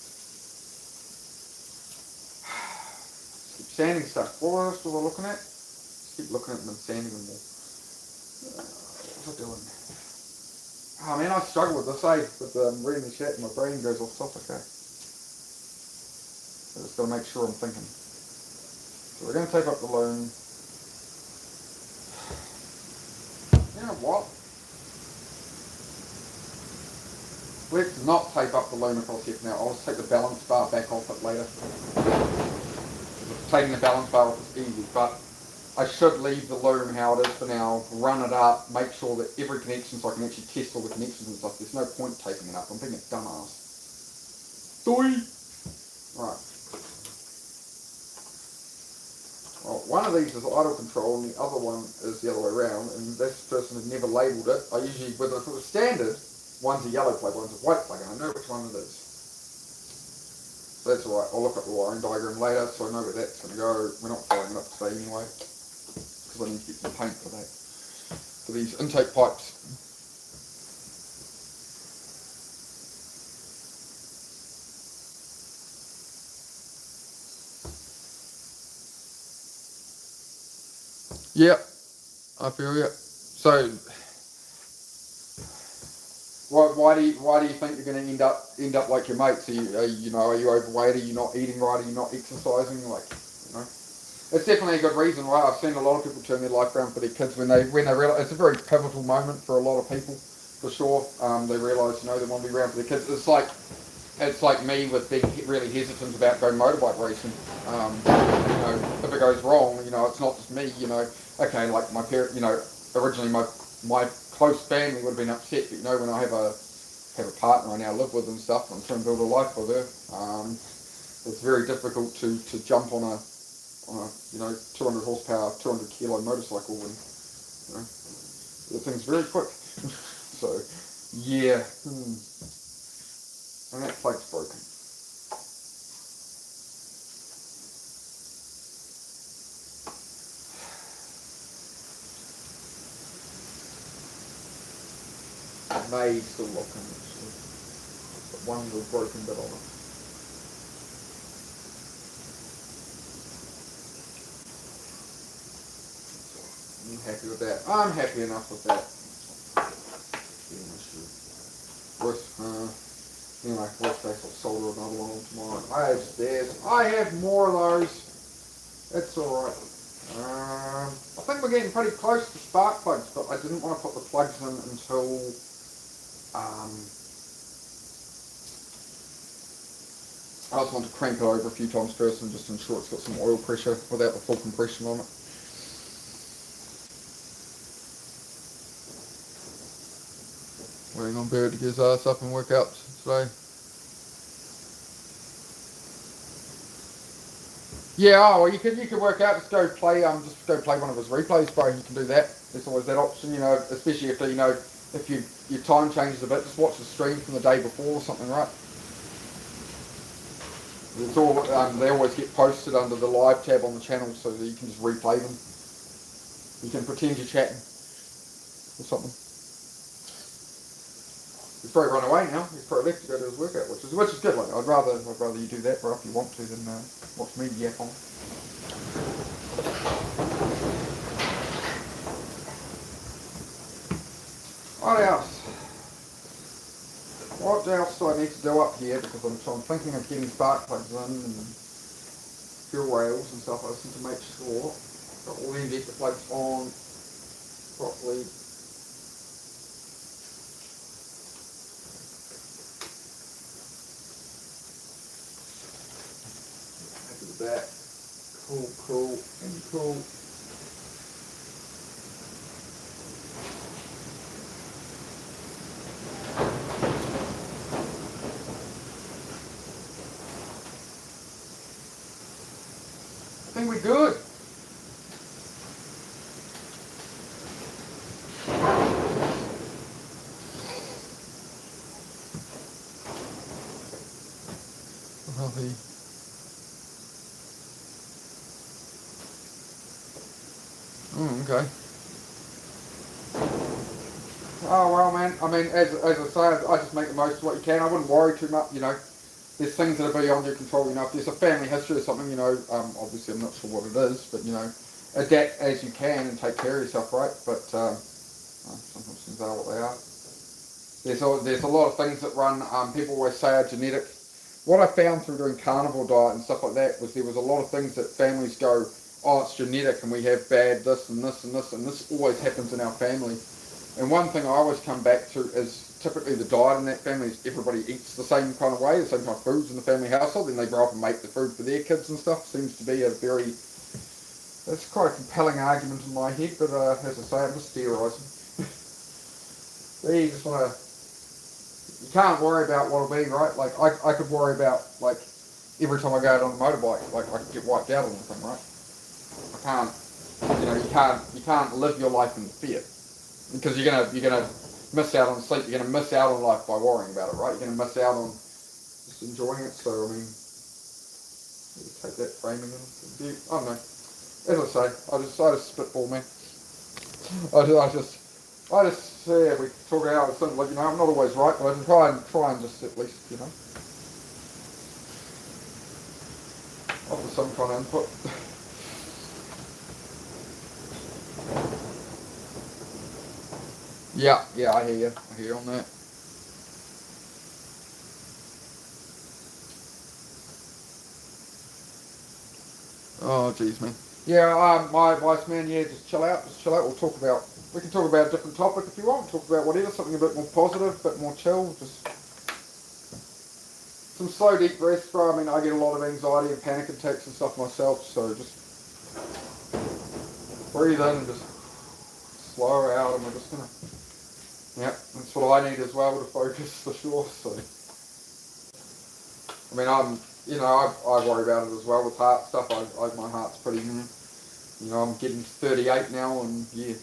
Just keep sanding stuff. What else was I looking at? Just keep looking at them and sanding them more. What was I doing? Oh man, I struggle with this, with reading the chat and my brain goes off topic, I just got to make sure I'm thinking. So we're going to tape up the loom. You know what? Let's not tape up the loom across here for now. I'll just take the balance bar back off it later. Taking the balance bar off is easy, but I should leave the loom how it is for now, run it up, make sure that every connection, so I can actually test all the connections and stuff. There's no point taping it up. I'm being a dumbass. Doi! Right. Well, one of these is idle control and the other one is the other way around, and this person has never labelled it. I usually, if it was standard, one's a yellow plug, one's a white plug, and I know which one it is. So that's alright. I'll look up the wiring diagram later so I know where that's going to go. We're not firing it up today anyway, because I need to get some paint for that. For these intake pipes. Yep, I feel you. So, why do you think you're going to end up like your mates? Are you overweight? Are you not eating right? Are you not exercising? It's definitely a good reason, right? I've seen a lot of people turn their life around for their kids when they realize it's a very pivotal moment for a lot of people, for sure. They realise, they want to be around for their kids. It's like me with being really hesitant about going motorbike racing. If it goes wrong, it's not just me. Okay, like my parent, originally my close family would have been upset, but when I have a partner I now live with and stuff, I'm trying to build a life with her. It's very difficult to jump on a 200 horsepower, 200 kilo motorcycle when the thing's very quick. So yeah, and that plug's broken. May still lock in actually, but one little broken bit on it. I'm happy with that. I'm happy enough with that. Worst case I'll solder another one on tomorrow. I have spares. I have more of those. It's alright. I think we're getting pretty close to spark plugs, but I didn't want to put the plugs in until I just want to crank it over a few times first and just ensure it's got some oil pressure without the full compression on it. Waiting on Barrett to get his ass up and work out today. Yeah, well, you could work out. Just go play one of his replays, bro. You can do that. There's always that option, especially if your time changes a bit. Just watch the stream from the day before or something, right? It's all they always get posted under the live tab on the channel, so that you can just replay them. You can pretend you're chatting or something. He's probably run away now. He's probably left to go to his workout, which is good. Like, I'd rather you do that, bro, if you want to, than watch me yap on. What what else do I need to do up here? Because I'm thinking of getting spark plugs in and fuel rails and stuff. I just need to make sure got all the injector plugs on properly. Happy with that. Cool, and cool. I think we're good. Lovely. Okay. Oh well, man. I mean, as I say, I just make the most of what you can. I wouldn't worry too much, you know. There's things that are beyond your control, you know. If there's a family history or something, you know, obviously I'm not sure what it is, but, you know, adapt as you can and take care of yourself, right? But sometimes things are what they are. There's a lot of things that run, people always say are genetic. What I found through doing carnivore diet and stuff like that was there was a lot of things that families go, oh, it's genetic and we have bad this and this and this, and this always happens in our family. And one thing I always come back to is typically the diet in that family is everybody eats the same kind of way, the same kind of foods in the family household, then they grow up and make the food for their kids and stuff. Seems to be a very, that's quite a compelling argument in my head, but as I say, I'm just theorising. You just want to, you can't worry about what'll be, right? Like, I could worry about, like, every time I go out on a motorbike, like, I could get wiped out on the thing, right? I can't, you know, you can't live your life in fear. Because you're gonna miss out on sleep, you're gonna miss out on life by worrying about it, right? You're gonna miss out on just enjoying it, so, I mean, take that framing in view. I don't know. As I say, I just spitball, man. I just yeah, we talk out something like, you know, I'm not always right, but I just try and just at least, you know, offer some kind of input. Yeah, I hear you on that. Oh, jeez, man. Yeah, my advice, man, yeah, just chill out. We can talk about a different topic if you want. Talk about whatever, something a bit more positive, a bit more chill. Just some slow, deep breaths, bro. I mean, I get a lot of anxiety and panic attacks and stuff myself, so just breathe in and just slow out, and we're just gonna, yeah, that's what I need as well to focus for sure, so. I mean, I worry about it as well with heart stuff. My heart's pretty, you know, I'm getting 38 now, and yeah.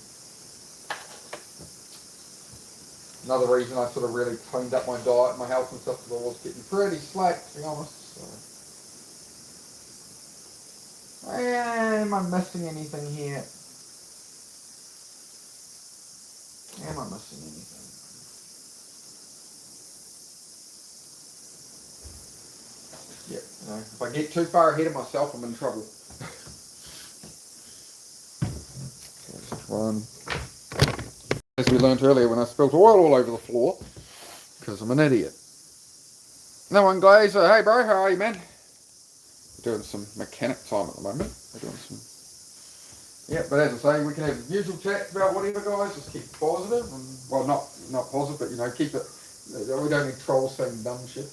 Another reason I sort of really cleaned up my diet and my health and stuff, because I was getting pretty slack, to be honest. So. Am I missing anything here? Am I missing anything? Yeah, you know, if I get too far ahead of myself, I'm in trouble. Just one. As we learnt earlier when I spilled oil all over the floor, because I'm an idiot. No one glazer. Hey bro, how are you, man? We're doing some mechanic time at the moment. We're doing some. Yeah, but as I say, we can have usual chats about whatever, guys. Just keep it positive, and well, not positive, but you know, keep it. We don't need trolls saying dumb shit.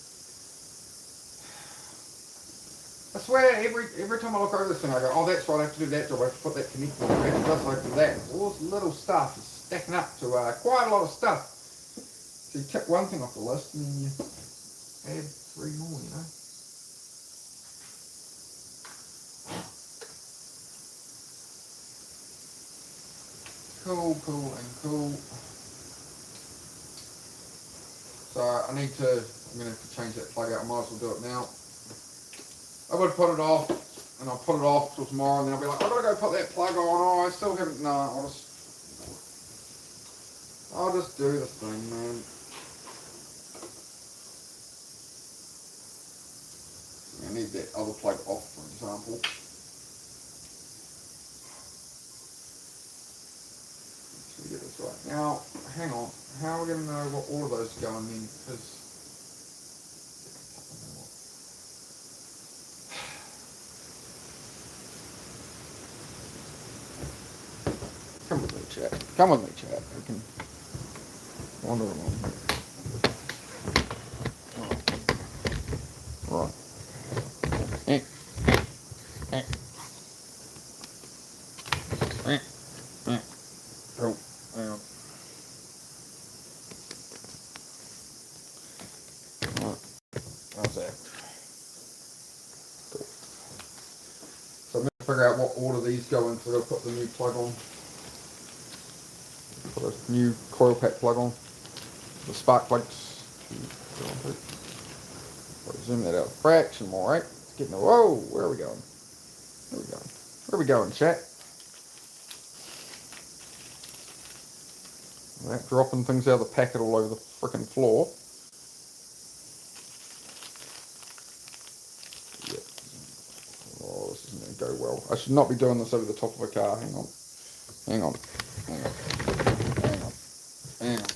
I swear, every time I look over this thing, I go, oh, that's right, I have to do that job, I have to put that connector on, I have to do this, I have to do that. All this little stuff is stacking up to quite a lot of stuff. So you tick one thing off the list, and then you add 3 more, you know. Cool, and cool. So I'm going to have to change that plug out, I might as well do it now. I would put it off, and I'll put it off till tomorrow, and then I'll be like, I've got to go put that plug on. Oh, I still haven't. No, I'll just do the thing, man. I need that other plug off, for example. Let's get this right. Now, hang on. How are we going to know what all of those go in then? Because Come with me, Chad. We can wander along here. Right. Eh. Eh. Eh. Eh. Oh, hang on. Right. How's that? Cool. So I'm going to figure out what order these go in. So I've got to put the new plug on. Put a new coil pack plug on. The spark plugs. Zoom that out a fraction more, right? It's getting, whoa, where are we going? Where are we going? Where are we going, chat? That dropping things out of the packet all over the frickin' floor. Yep. Oh, this isn't going to go well. I should not be doing this over the top of a car. Hang on. Hang on. Hang on. Hang on. Hang on.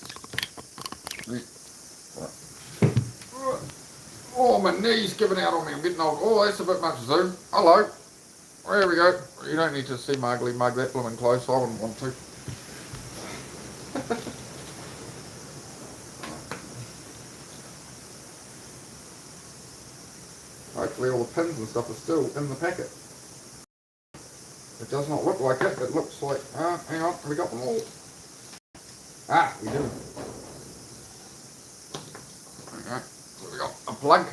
Oh, my knee's giving out on me. I'm getting old. Oh, that's a bit much zoom. Hello. There we go. You don't need to see my ugly mug that blooming close. I wouldn't want to. Hopefully all the pins and stuff are still in the packet. It does not look like it. It looks like... hang on. Have we got them all? Ah, we do. Okay. So we got a plug.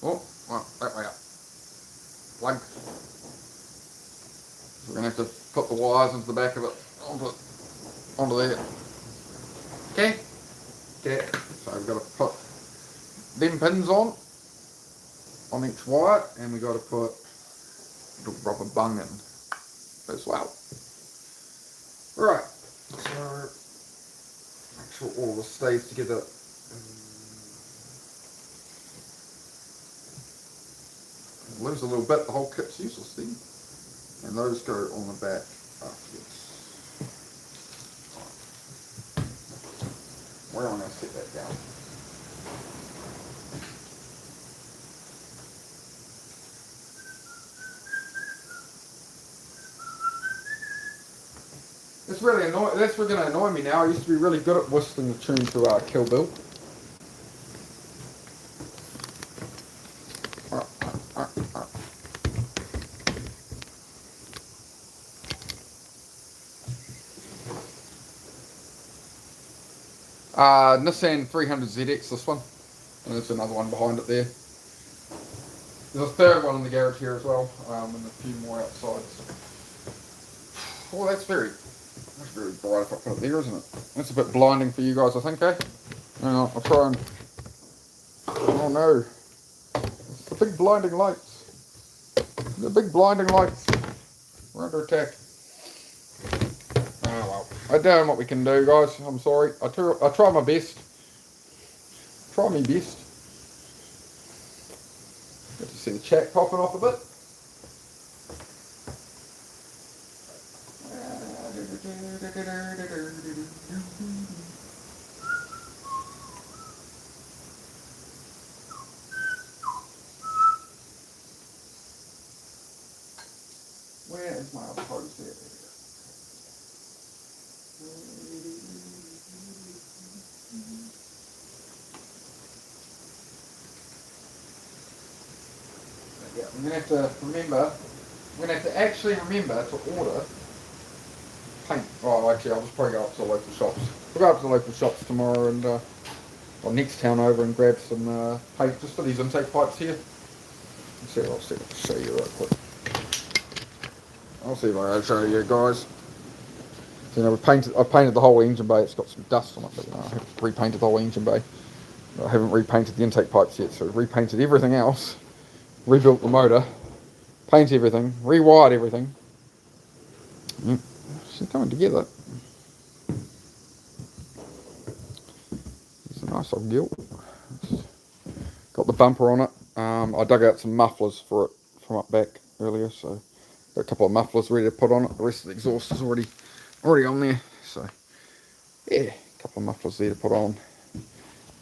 Oh, well, that way up. Plug. So we're going to have to put the wires into the back of it onto there. Okay. Okay. So we've got to put them pins on each wire, and we've got to put the rubber bung in as well. Right. So make sure all this stays together. Lose a little bit, the whole kit's useless then. And those go on the back afterwards. Where am I going to set that down? It's really annoying. That's going to annoy me now. I used to be really good at whistling the tune to Kill Bill. Nissan 300ZX, this one. And there's another one behind it there. There's a third one in the garage here as well, and a few more outside. Oh, that's very bright if I put it there, isn't it? That's a bit blinding for you guys, I think, eh? Hang on, I'll try and... Oh no. It's the big blinding lights. The big blinding lights. We're under attack. Oh well. I don't know what we can do, guys. I'm sorry. I try my best. Try my best. Get to see the chat popping off a bit. Where is my other hose there? Yeah, I'm gonna have to remember. I'm gonna have to actually remember to order paint. Oh, actually, I'll just probably go up to the local shops. We'll go up to the local shops tomorrow and or next town over and grab some paint just for these intake pipes here. Let's see what I'll show you real quick. I'll see if I can show you guys. So, you know, I've painted the whole engine bay. It's got some dust on it, but you know, I haven't repainted the whole engine bay. I haven't repainted the intake pipes yet, so I've repainted everything else, rebuilt the motor, painted everything, rewired everything. It's coming together. It's a nice old gilt. Got the bumper on it. I dug out some mufflers for it from up back earlier, so got a couple of mufflers ready to put on it. The rest of the exhaust is already on there, so yeah, a couple of mufflers there to put on.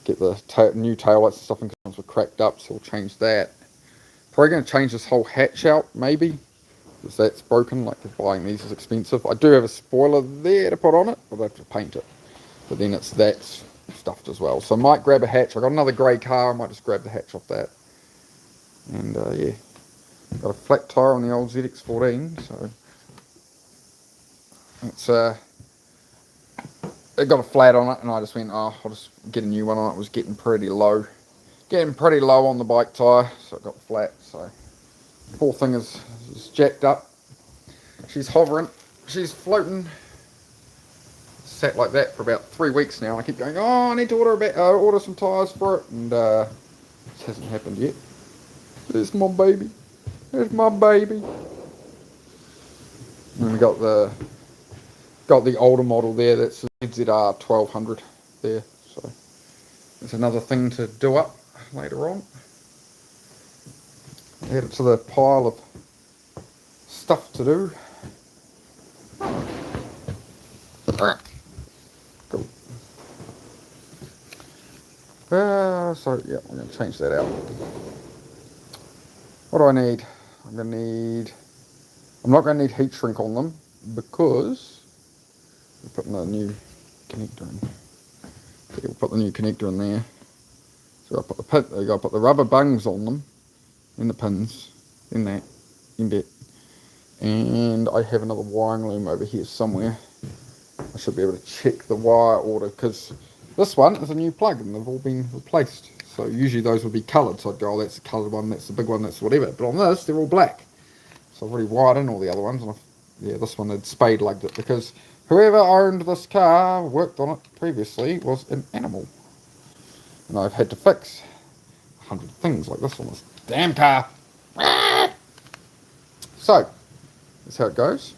Get the new taillights and stuff, and were cracked up, so we'll change that. Probably going to change this whole hatch out, maybe. because that's broken. Like buying these is expensive. I do have a spoiler there to put on it, but I have to paint it. But then that's stuffed as well. So I might grab a hatch. I got another grey car. I might just grab the hatch off that. And yeah, got a flat tyre on the old ZX14. So it's it got a flat on it, and I just went, oh, I'll just get a new one on it. It was getting pretty low. Getting pretty low on the bike tyre, so it got flat. So poor thing is jacked up. She's hovering. She's floating. Sat like that for about 3 weeks now. I keep going, oh, I need to order some tyres for it, and it hasn't happened yet. There's my baby. There's my baby. And we got the older model there. That's the ZR 1200 there. So it's another thing to do up later on. Add it to the pile of stuff to do. Cool. So yeah, I'm going to change that out. What do I need? I'm not going to need heat shrink on them because we're putting a new connector in. Okay, we'll put the new connector in there. So I put the rubber bungs on them, in the pins, in that, and I have another wiring loom over here somewhere. I should be able to check the wire order because this one is a new plug and they've all been replaced. So usually those would be coloured. So I'd go, oh, that's the coloured one, that's the big one, that's whatever. But on this, they're all black. So I've already wired in all the other ones. And yeah, this one had spade lugged it because whoever owned this car, worked on it previously, was an animal. And I've had to fix 100 things like this on this damn car. So, that's how it goes.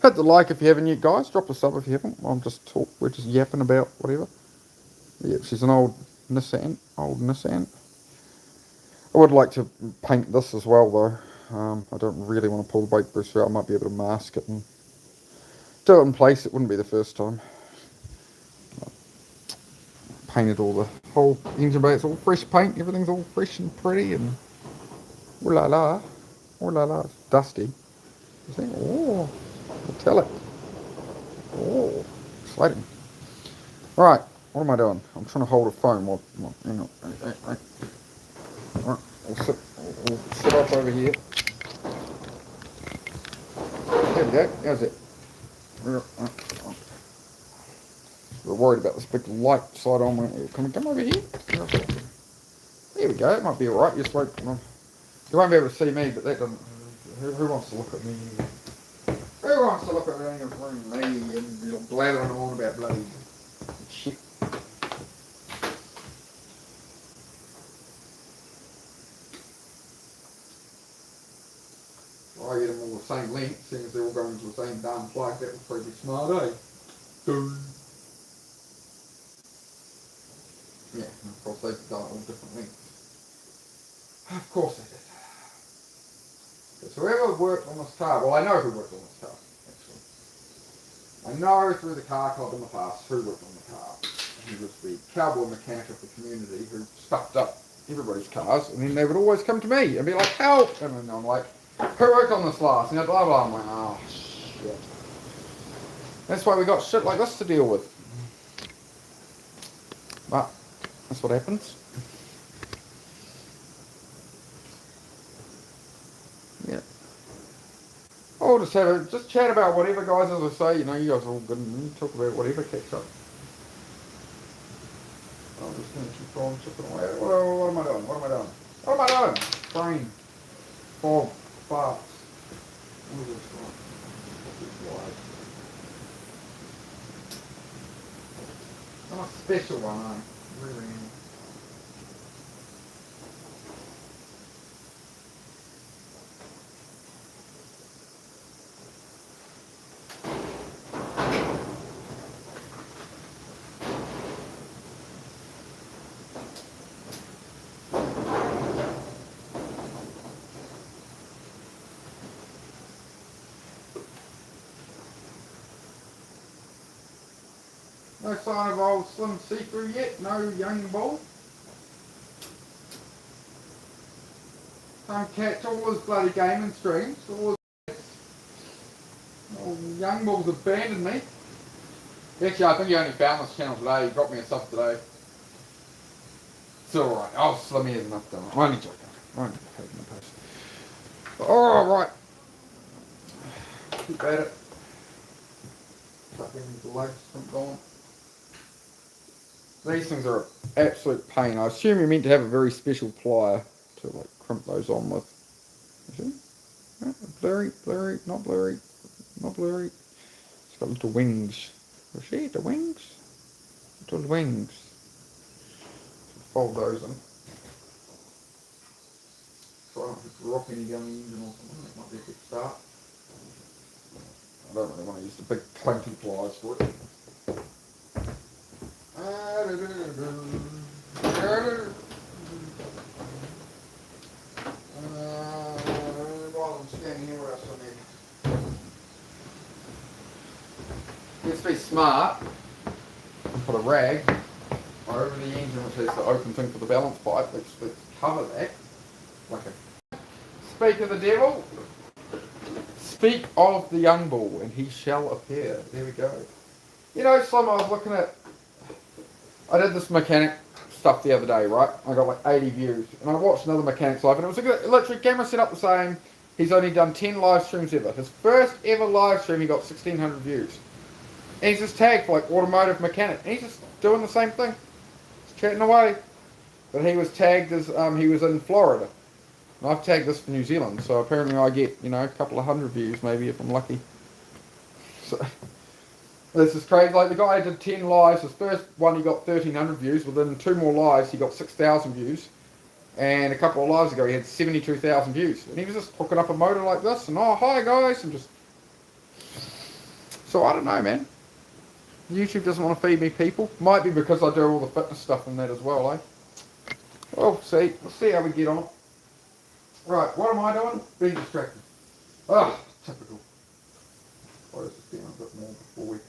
Hit the like if you haven't yet, guys. Drop a sub if you haven't. We're just yapping about whatever. Yeah, she's an old Nissan. I would like to paint this as well, though. I don't really want to pull the brake brush out. I might be able to mask it and do it in place. It wouldn't be the first time. Painted all the whole engine bay. It's all fresh paint. Everything's all fresh and pretty and ooh la la. Ooh la la. It's dusty. You think, oh, I'll tell it. Oh, exciting. Right, what am I doing? I'm trying to hold a phone. Hang on. Alright, we'll sit up over here. There we go. How's it? We're worried about this big light side on. Can we come over here? There we go. It might be alright. You won't be able to see me, but that doesn't. Who wants to look at me? Who wants to look at me and blathering on about bloody shit? I get them all the same length, seeing as they're all going to the same damn plug. That was pretty smart, eh? Yeah, and of course they've done it all different lengths. Of course they did. Because whoever worked on this car, well, I know who worked on this car, actually. I know through the car club in the past who worked on the car. He was the cowboy mechanic of the community who stuffed up everybody's cars, and then they would always come to me and be like, help! And then I'm like, who worked on this last? And blah blah. I'm like, oh shit. That's why we got shit like this to deal with. But that's what happens. Yeah. Oh, just chat about whatever, guys. As I say, you know, you guys are all good and talk about whatever, catch up. I'm just going to keep on chipping away. What am I doing? What am I doing? Brain. Fog. Farts. What is this one? I'm a special one, I really am. No sign of old Slim See-Through yet, no young bull. Don't catch all his bloody gaming streams, all his Oh, young bull's abandoned me. Actually, I think he only found this channel today. He dropped me a sub today. It's alright. Oh, Slimmy has enough done. I'm only joking. I won't take the post. Alright. Keep at it. Fucking the legs from gone. These things are an absolute pain. I assume you're meant to have a very special plier to like crimp those on with. You see? Yeah, blurry, blurry, not blurry, not blurry. It's got little wings. You see the wings? Little wings. Fold those in. So I don't have to rock any down the engine or something. That might be a good start. I don't really want to use the big clunky pliers for it. While I'm standing here, what else I need? Let's be smart and put a rag over the engine, which is the open thing for the balance pipe. Let's cover that like a. Speak of the devil. Speak of the young bull, and he shall appear. There we go. You know, Slim, I was looking at. I did this mechanic stuff the other day, right? I got like 80 views, and I watched another mechanic's live, and it was a good, literally camera set up the same. He's only done 10 live streams ever. His first ever live stream, he got 1,600 views. And he's just tagged for like automotive mechanic, and he's just doing the same thing. He's chatting away. But he was tagged as he was in Florida. And I've tagged this for New Zealand, so apparently I get, you know, a couple of hundred views maybe if I'm lucky. So this is crazy. Like the guy did 10 lives. His first one he got 1,300 views. Within 2 more lives he got 6,000 views. And a couple of lives ago he had 72,000 views. And he was just hooking up a motor like this and oh hi guys and just. So I don't know, man. YouTube doesn't want to feed me people. Might be because I do all the fitness stuff and that as well, eh? Well, see. Let's see how we get on. Right, what am I doing? Being distracted. Ah, typical. Close this down a bit more before we.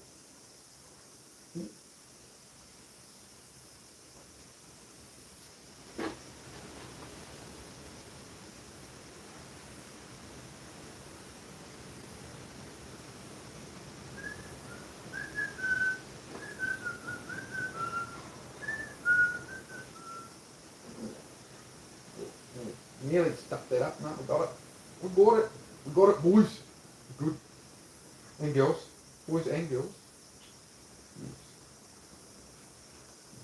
Nearly stuffed that up. No, we got it. We got it. We got it, boys. Good. And girls. Boys and girls.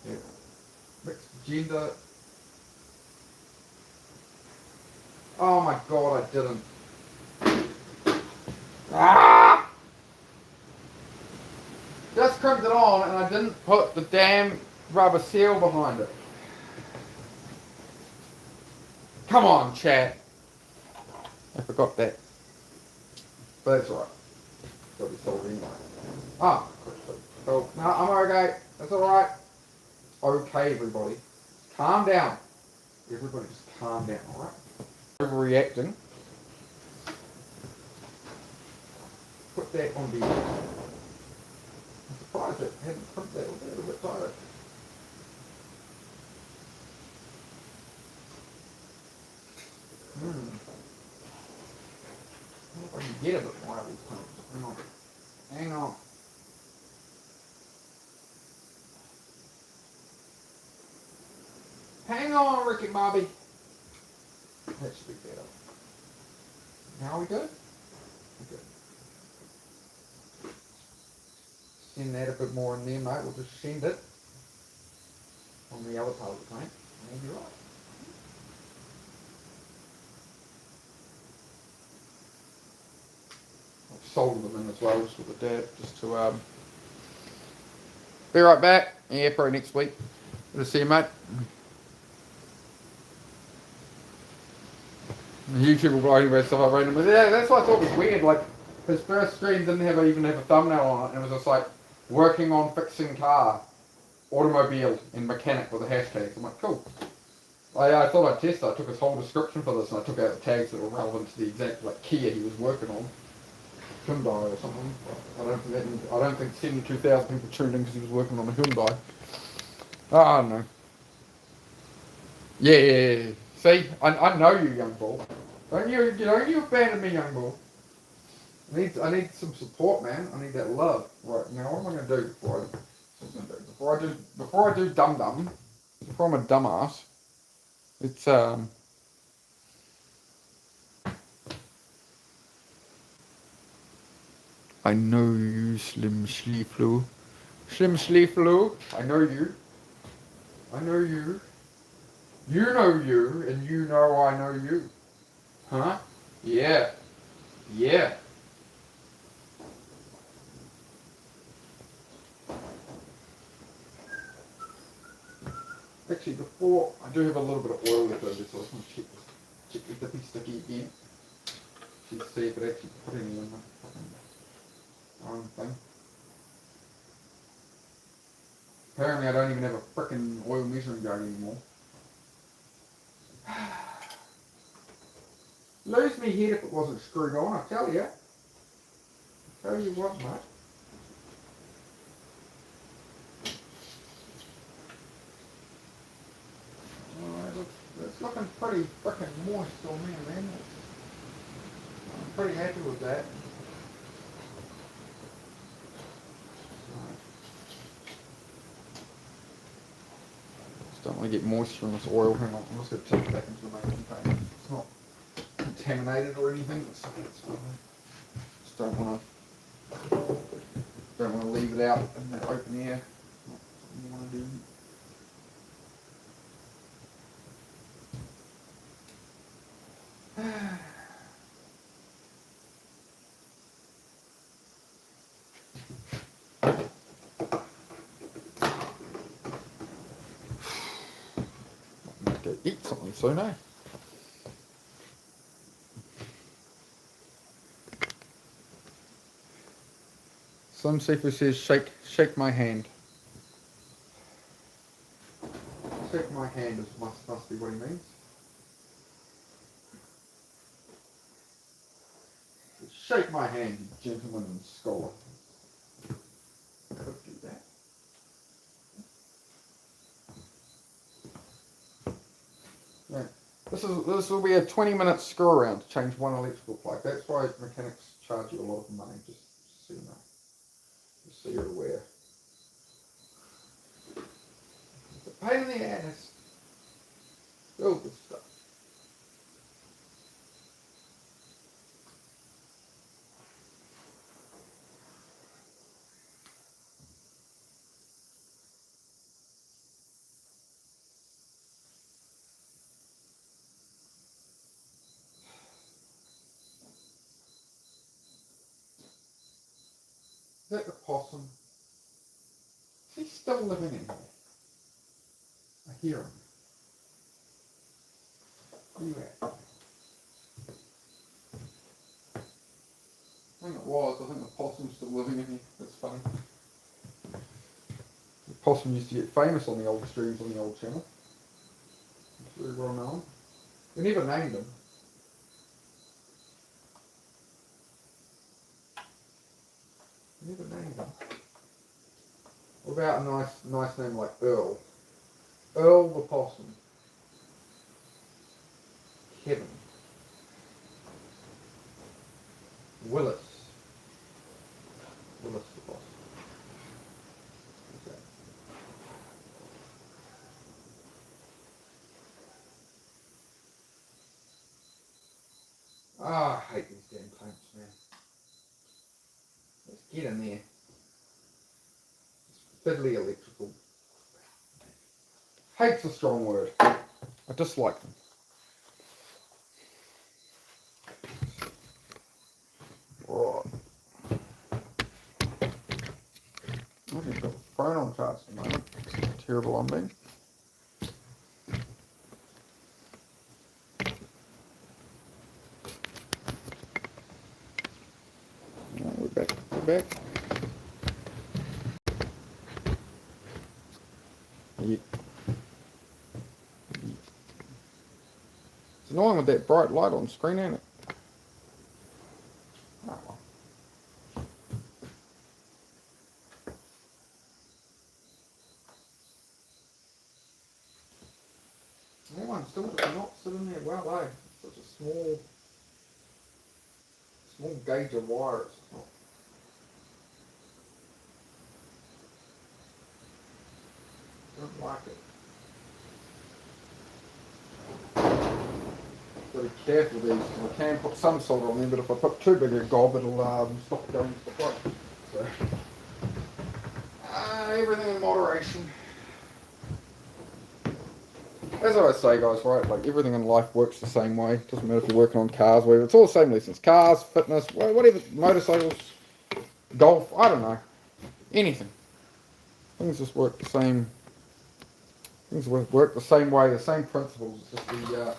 Yeah. Mixed gender. Oh my god, I didn't. Ah! Just crimped it on and I didn't put the damn rubber seal behind it. Come on, chat. I forgot that. But that's alright. Got to be sold anyway. Ah, so, no, I'm okay. That's alright. Okay, everybody. Calm down. Everybody just calm down, alright? Overreacting. Put that on the. I'm surprised it hadn't put that a little bit tighter. I don't know if I can get a bit more out of these pumps. Hang on. Hang on. Hang on, Ricky Bobby. That should be better. Now we good? Okay. Send that a bit more in there, mate. We'll just send it on the other part of the tank. And you'll be right. I've soldered them in as well, just with the dab, just to be right back. Yeah, probably next week. Good to see you, mate. YouTube will blow anyway, stuff I randomly. Yeah, that's what I thought was weird. Like his first stream didn't even have a thumbnail on it, and it was just like working on fixing car, automobile, and mechanic with the hashtags. I'm like, cool. I thought I'd test it. I took his whole description for this, and I took out the tags that were relevant to the exact like Kia he was working on, Hyundai or something. I don't think 72,000 people tuned in because he was working on a Hyundai. I don't know. Yeah. See, I know you, young bull. Don't you abandon me, young bull. I need some support, man. I need that love. Right now, what am I gonna do before I do dum dum? Before I'm a dumbass, it's I know you, Slim Sleeflu. Slim Sleeflu. I know you. I know you. You know you, and you know I know you. Huh? Yeah. Yeah. Actually, before I do have a little bit of oil left over, so I just want to check the dippy sticky again. To see if it actually put any in the fucking thing. Apparently, I don't even have a frickin' oil measuring gun anymore. Lose me head if it wasn't screwed on, I tell you. Tell you what, mate. Alright, it's looking pretty frickin' moist on there, man. I'm pretty happy with that. Just don't want to get moisture in this oil. Hang on, I'm just going to take it back into the main container. It's not contaminated or anything. It's fine. Just don't want to leave it out in the open air. Not something you want to do. I'm going to eat something soon, eh? Slim Seafood says, shake my hand. Shake my hand must be what he means. Shake my hand, you gentleman and scholar. Could do that. Right. This will be a 20-minute screw around to change one electrical plug. That's why mechanics charge you a lot of money, just so you know. Just so you're aware. It's a pain in the ass. All good stuff. Is that the possum? Is he still living in here? I hear him. Where you at? I think it was. I think the possum's still living in here. That's funny. The possum used to get famous on the old streams on the old channel. It's very well known. We never named him. We never named him. What about a nice name like Earl? Earl the possum. Kevin. Willis. Willis the possum. Okay. Ah, I hate these damn clamps, man. Let's get in there. It's fiddly electrical. Hate's a strong word. I dislike them. Right. I've just got the phone on charge at the moment. It's terrible on me. No, we're back. We're back. Yeah. It's annoying with that bright light on screen, ain't it? Oh, well. Still does not sit in there well, eh? Such a small Small gauge of wires. Don't like it. Got to be careful with these, because I can put some solder on them, but if I put too big a gob, it'll stop going to the float. So, everything in moderation. As I always say, guys, right, like everything in life works the same way. Doesn't matter if you're working on cars, whatever. It's all the same lessons. Cars, fitness, whatever, motorcycles, golf, I don't know. Anything. Things just work the same. Things work the same way, the same principles. It's just the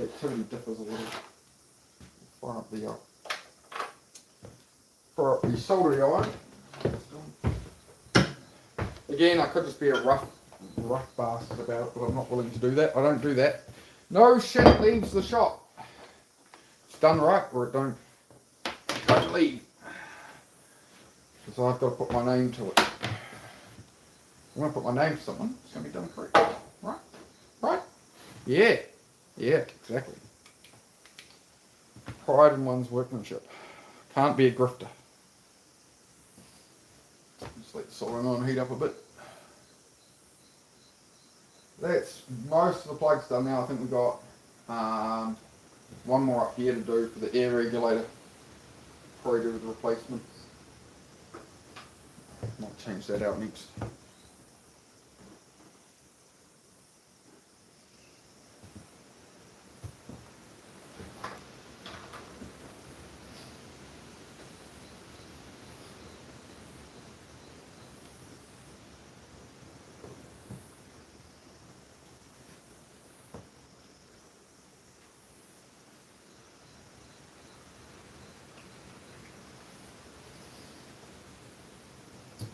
activity differs a little. Fire up the soldering iron. Again, I could just be a rough bastard about it, but I'm not willing to do that. I don't do that. No shit leaves the shop. It's done right, or it don't leave. So I've got to put my name to it. I'm going to put my name to something. It's going to be done correctly. Right? Right? Yeah. Yeah, exactly. Pride in one's workmanship. Can't be a grifter. Just let the soldering iron heat up a bit. That's most of the plugs done now. I think we've got one more up here to do for the air regulator. Probably do the replacement. Might change that out next.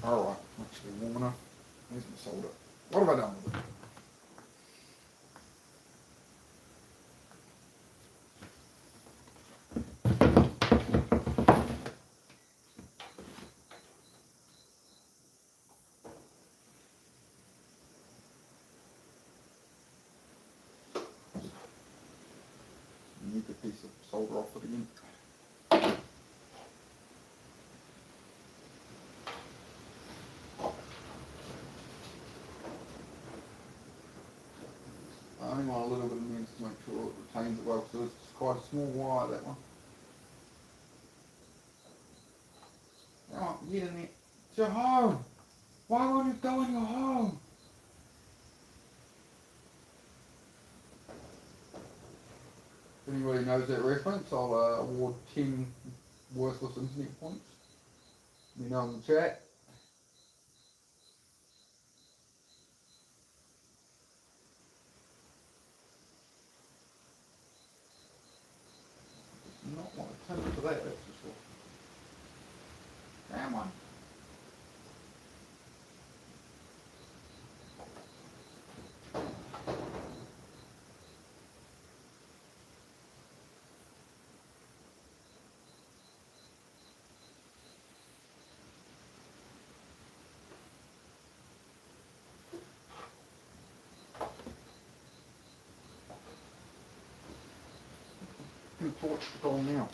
Alright, actually warm enough. There's my solder. What have I done with it? Nuke a piece of solder off it again. I only want a little bit of mince to make sure it retains it well, so it's quite a small wire, that one. Oh, get in there. It's your home. Why won't you go in your home? If anybody knows that reference, I'll award 10 worthless internet points. Let me know in the chat. Not want to turn for that, that's for sure. Come on. Torch the goal now.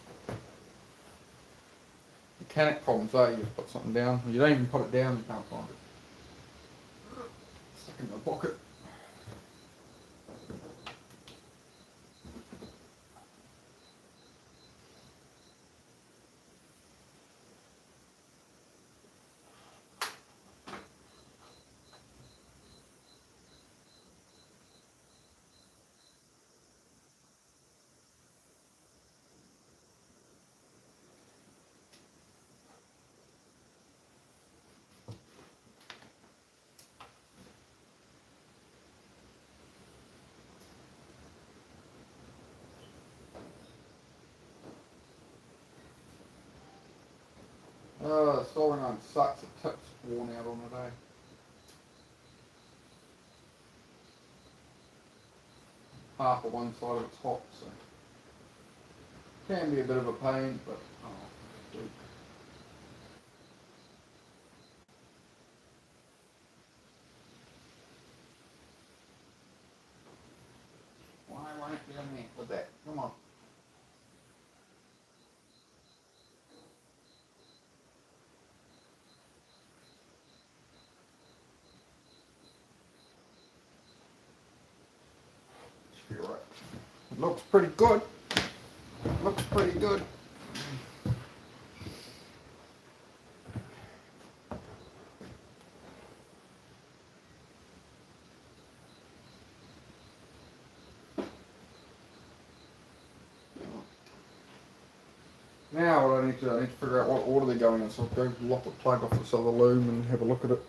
Mechanic problems are you put something down. You don't even put it down, you can't find it. Stuck in my pocket. The soldering iron sucks, the tip's worn out on it, eh? Half of one side of it's hot, so can be a bit of a pain, but oh, dude. Why won't it get in there with that? Come on. Looks pretty good. Looks pretty good. Now what I need to figure out what order they're going in, so I'll go lock the plug off this other loom and have a look at it.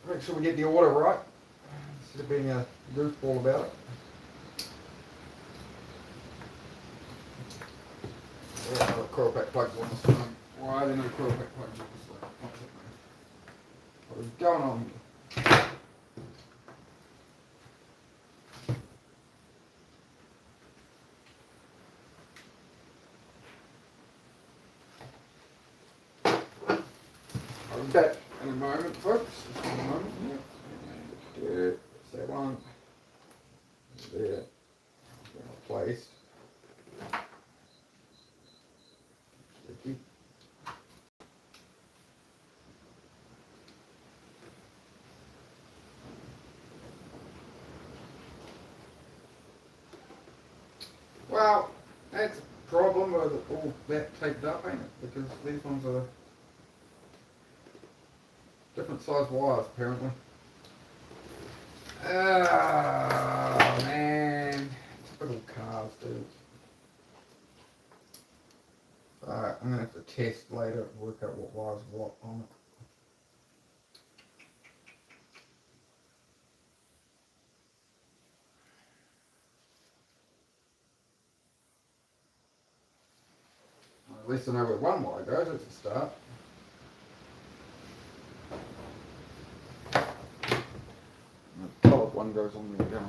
Make sure we get the order right, instead of being a goofball about it. Where are the coil pack plugs on this thing? Why are there no coil pack plugs on this thing? What is going on here? I'll be back in a moment, folks. Just in a moment. Yep. There. That's that one. There. Placed. Sticky. Well, that's a problem with all that taped up, ain't it? Because these ones are different size wires, apparently. Oh, man. Typical cars, dude. Alright, I'm going to have to test later and work out what wires are what on it. At least I know where one wire goes, that's a start. The coloured one goes on the top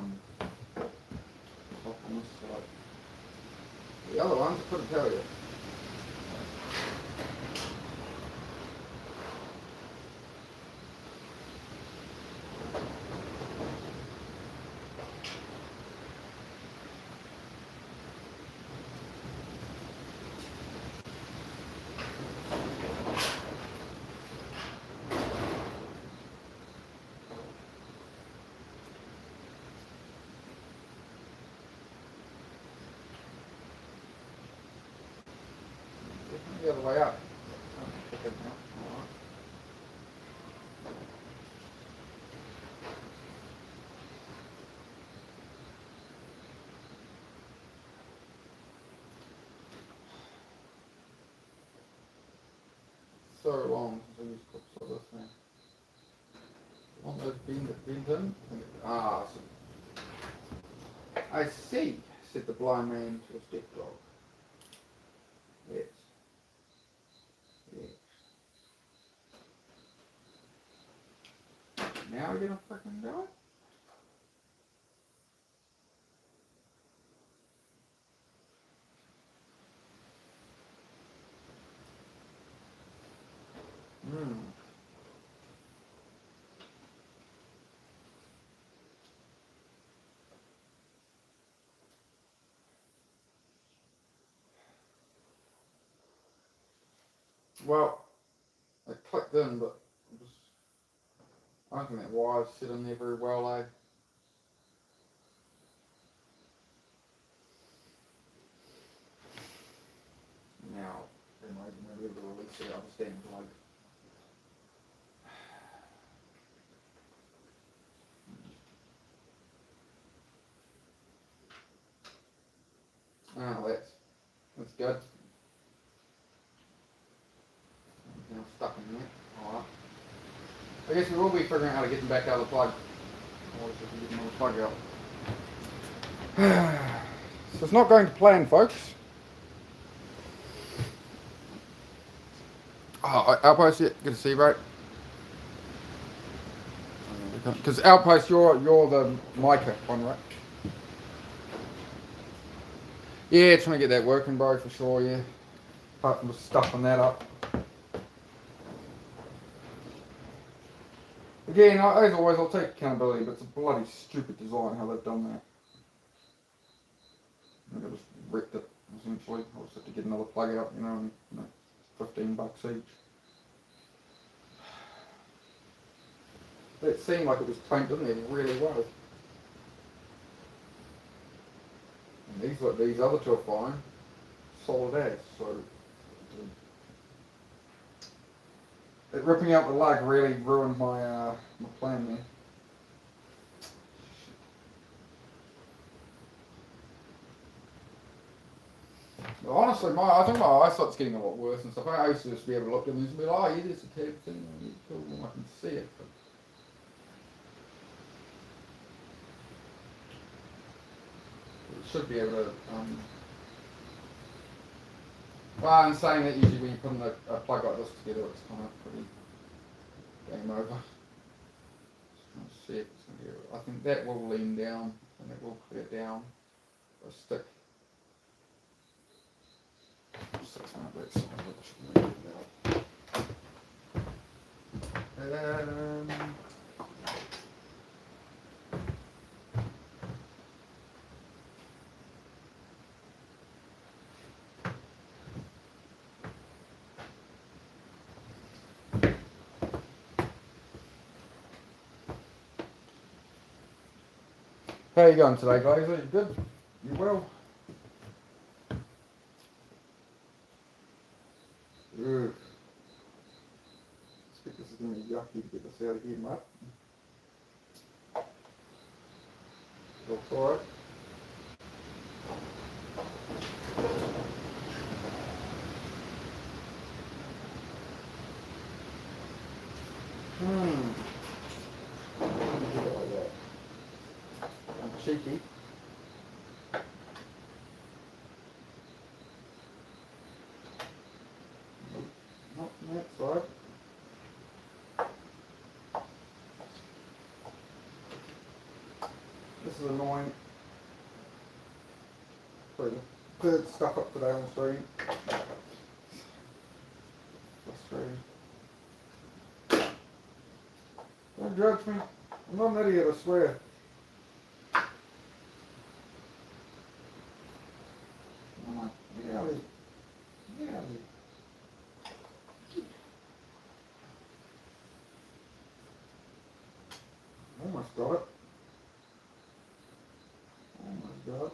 on this side. The other ones, I couldn't tell you. The other way up. So long since I used clips like this thing. On those bend in. Ah, I see, said the blind man to a stick dog. Yes. Yes. Now we're gonna fucking do it? Hmm. Well, I clicked in, but I don't think that wire's sit in there very well, eh? Now, maybe we'll release the other stand plug. Oh, that's good. Now stuck in there. Alright. I guess we will be figuring out how to get them back out of the plug. Otherwise we can get another plug out. So it's not going to plan, folks. Oh, Outpost, yeah, good to see you, bro. Because Outpost, you're the mica one, right? Yeah, trying to get that working, bro, for sure, yeah. Apart from just stuffing that up. Again, as always, I'll take accountability, but it's a bloody stupid design how they've done that. I think I just wrecked it, essentially. I'll just have to get another plug out, and, $15 each. That seemed like it was clamped in there really well. And these other two are fine, solid as. So it ripping out the lug really ruined my my plan there. But honestly, I think my eyesight's getting a lot worse and stuff. I used to just be able to look at these and be like, oh yeah, there's a tab thing, cool, I can see it. But it should be able to. Well, in saying that, usually when you put in a plug like this together, it's kind of pretty game over. Just trying to see if it's going to be. I think that will lean down and that will clear down a stick. 6 minute that side, which will lean it down. How you going today, guys? Are you good? You well? Ugh. I think this is going to be yucky to get this out of here, mate. Looks alright. Like that. I'm cheeky. Not from that side. This is annoying. Sorry, the third stuff up today on the stream. Frustrating. Don't judge me. I'm not an idiot, I swear. Come on, get out of here. Get out of here. Almost got it. Almost got it.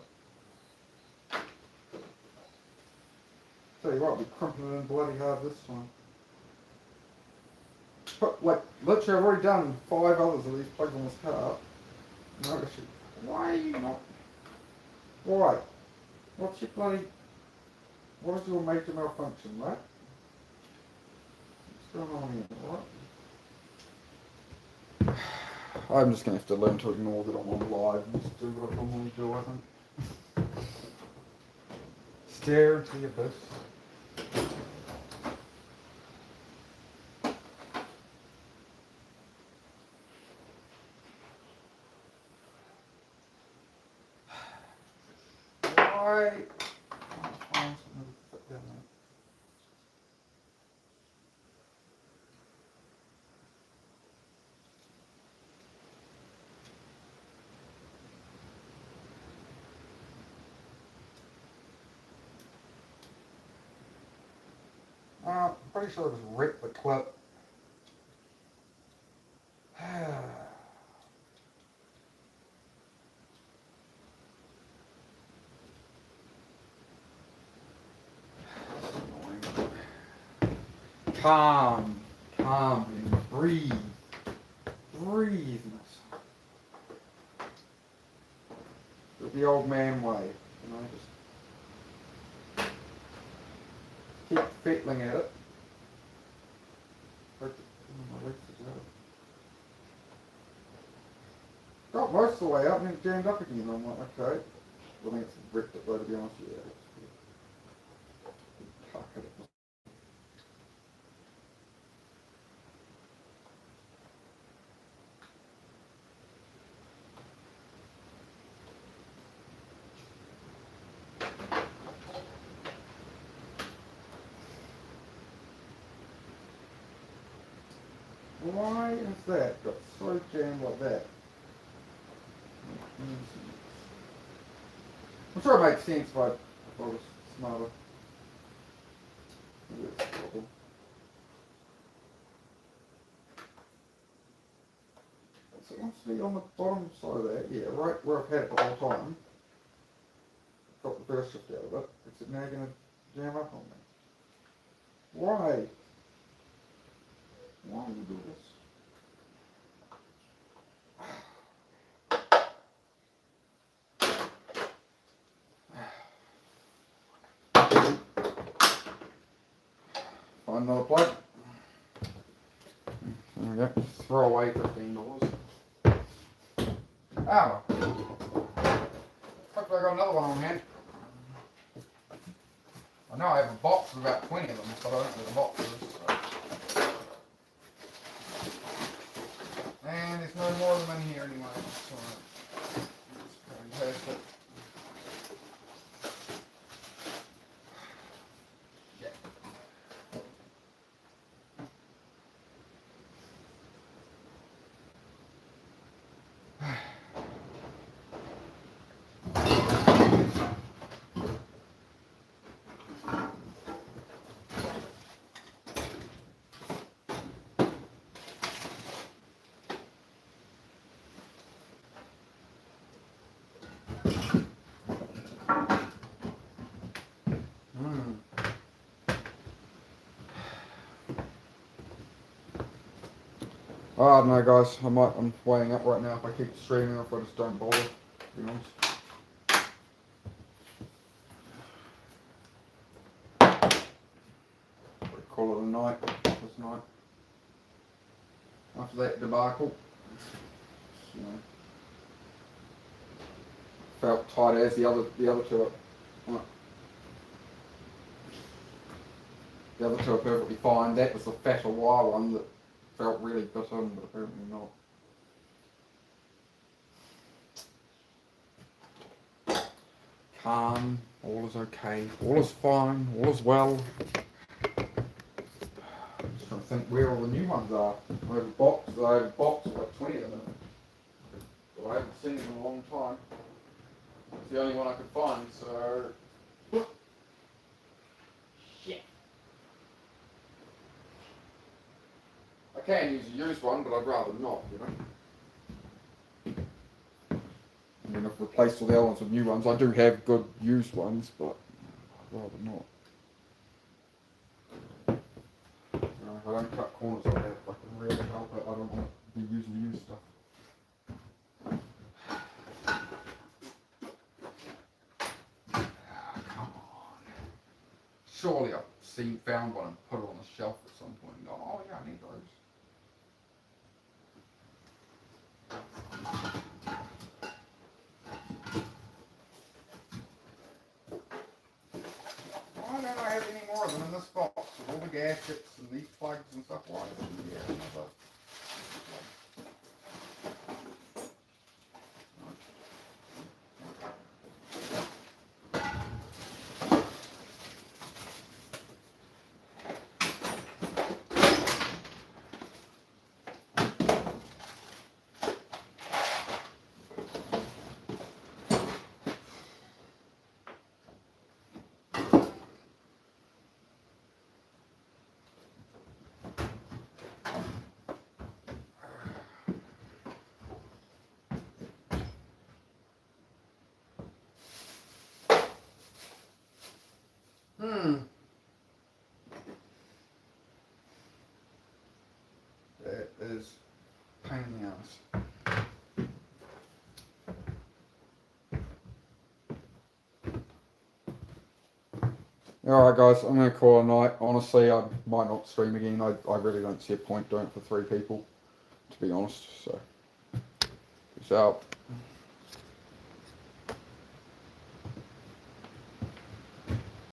Tell you what, I'll be crumpling it in bloody hard this time. But, like, literally I've already done 5 others of these plugs on this car. No, why are you not? Why? What's your bloody... What is your major malfunction, right? What's going on here, right? I'm just going to have to learn to ignore that I'm on live and just do what I normally do, I think. Stare into the abyss. Why? Oh, find something to put down there. I'm pretty sure I just ripped the clip. Calm, calm, and breathe. Breathe. The old man way, you know, just keep fiddling at it. Got most of the way up and then jammed up again. I'm like, okay. I think it's ripped it though, to be honest with you. Tuck it. Why is that got so jammed like that? I'm sure it makes sense if I was smarter. Maybe it's a problem. must be on the bottom side of that. Yeah, right where I've had it the whole time. Got the burst shift out of it. Is it now going to jam up on me? Why? Why do you do this? Find another plug. There we go. Throw away $15. Ah, hopefully I got another one on hand. I know I have a box with about 20 of them, but I don't know the boxes. So. And there's no more of them in here anyway. So it's fantastic. Yeah. I don't know, guys. I'm weighing up right now if I keep streaming or if I just don't bother, to be honest. Probably call it a night this night. After that debacle, you know, felt tight as the other two. The other two are perfectly fine. That was the fatter wire one that felt really bitter, but apparently not. Calm, all is okay, all is fine, all is well. I'm just trying to think where all the new ones are. I have a box with like 20 of them. But I haven't seen them in a long time. It's the only one I could find, so. Shit. I can use a used one, but I'd rather not, you know. I mean, I've replaced all the other ones with new ones. I do have good used ones, but I'd rather not. You know, if I don't cut corners on that, if I can really help it, I don't want to be using used stuff. Ah, come on. Surely I've found one and put it on the shelf at some point and gone, oh yeah, I need those. Why don't I have any more of them in this box with all the gaskets and these plugs and stuff? Why don't we have another? That is a pain in the ass. Alright guys, I'm going to call it a night. Honestly, I might not stream again. I really don't see a point doing it for 3 people, to be honest. So, peace out.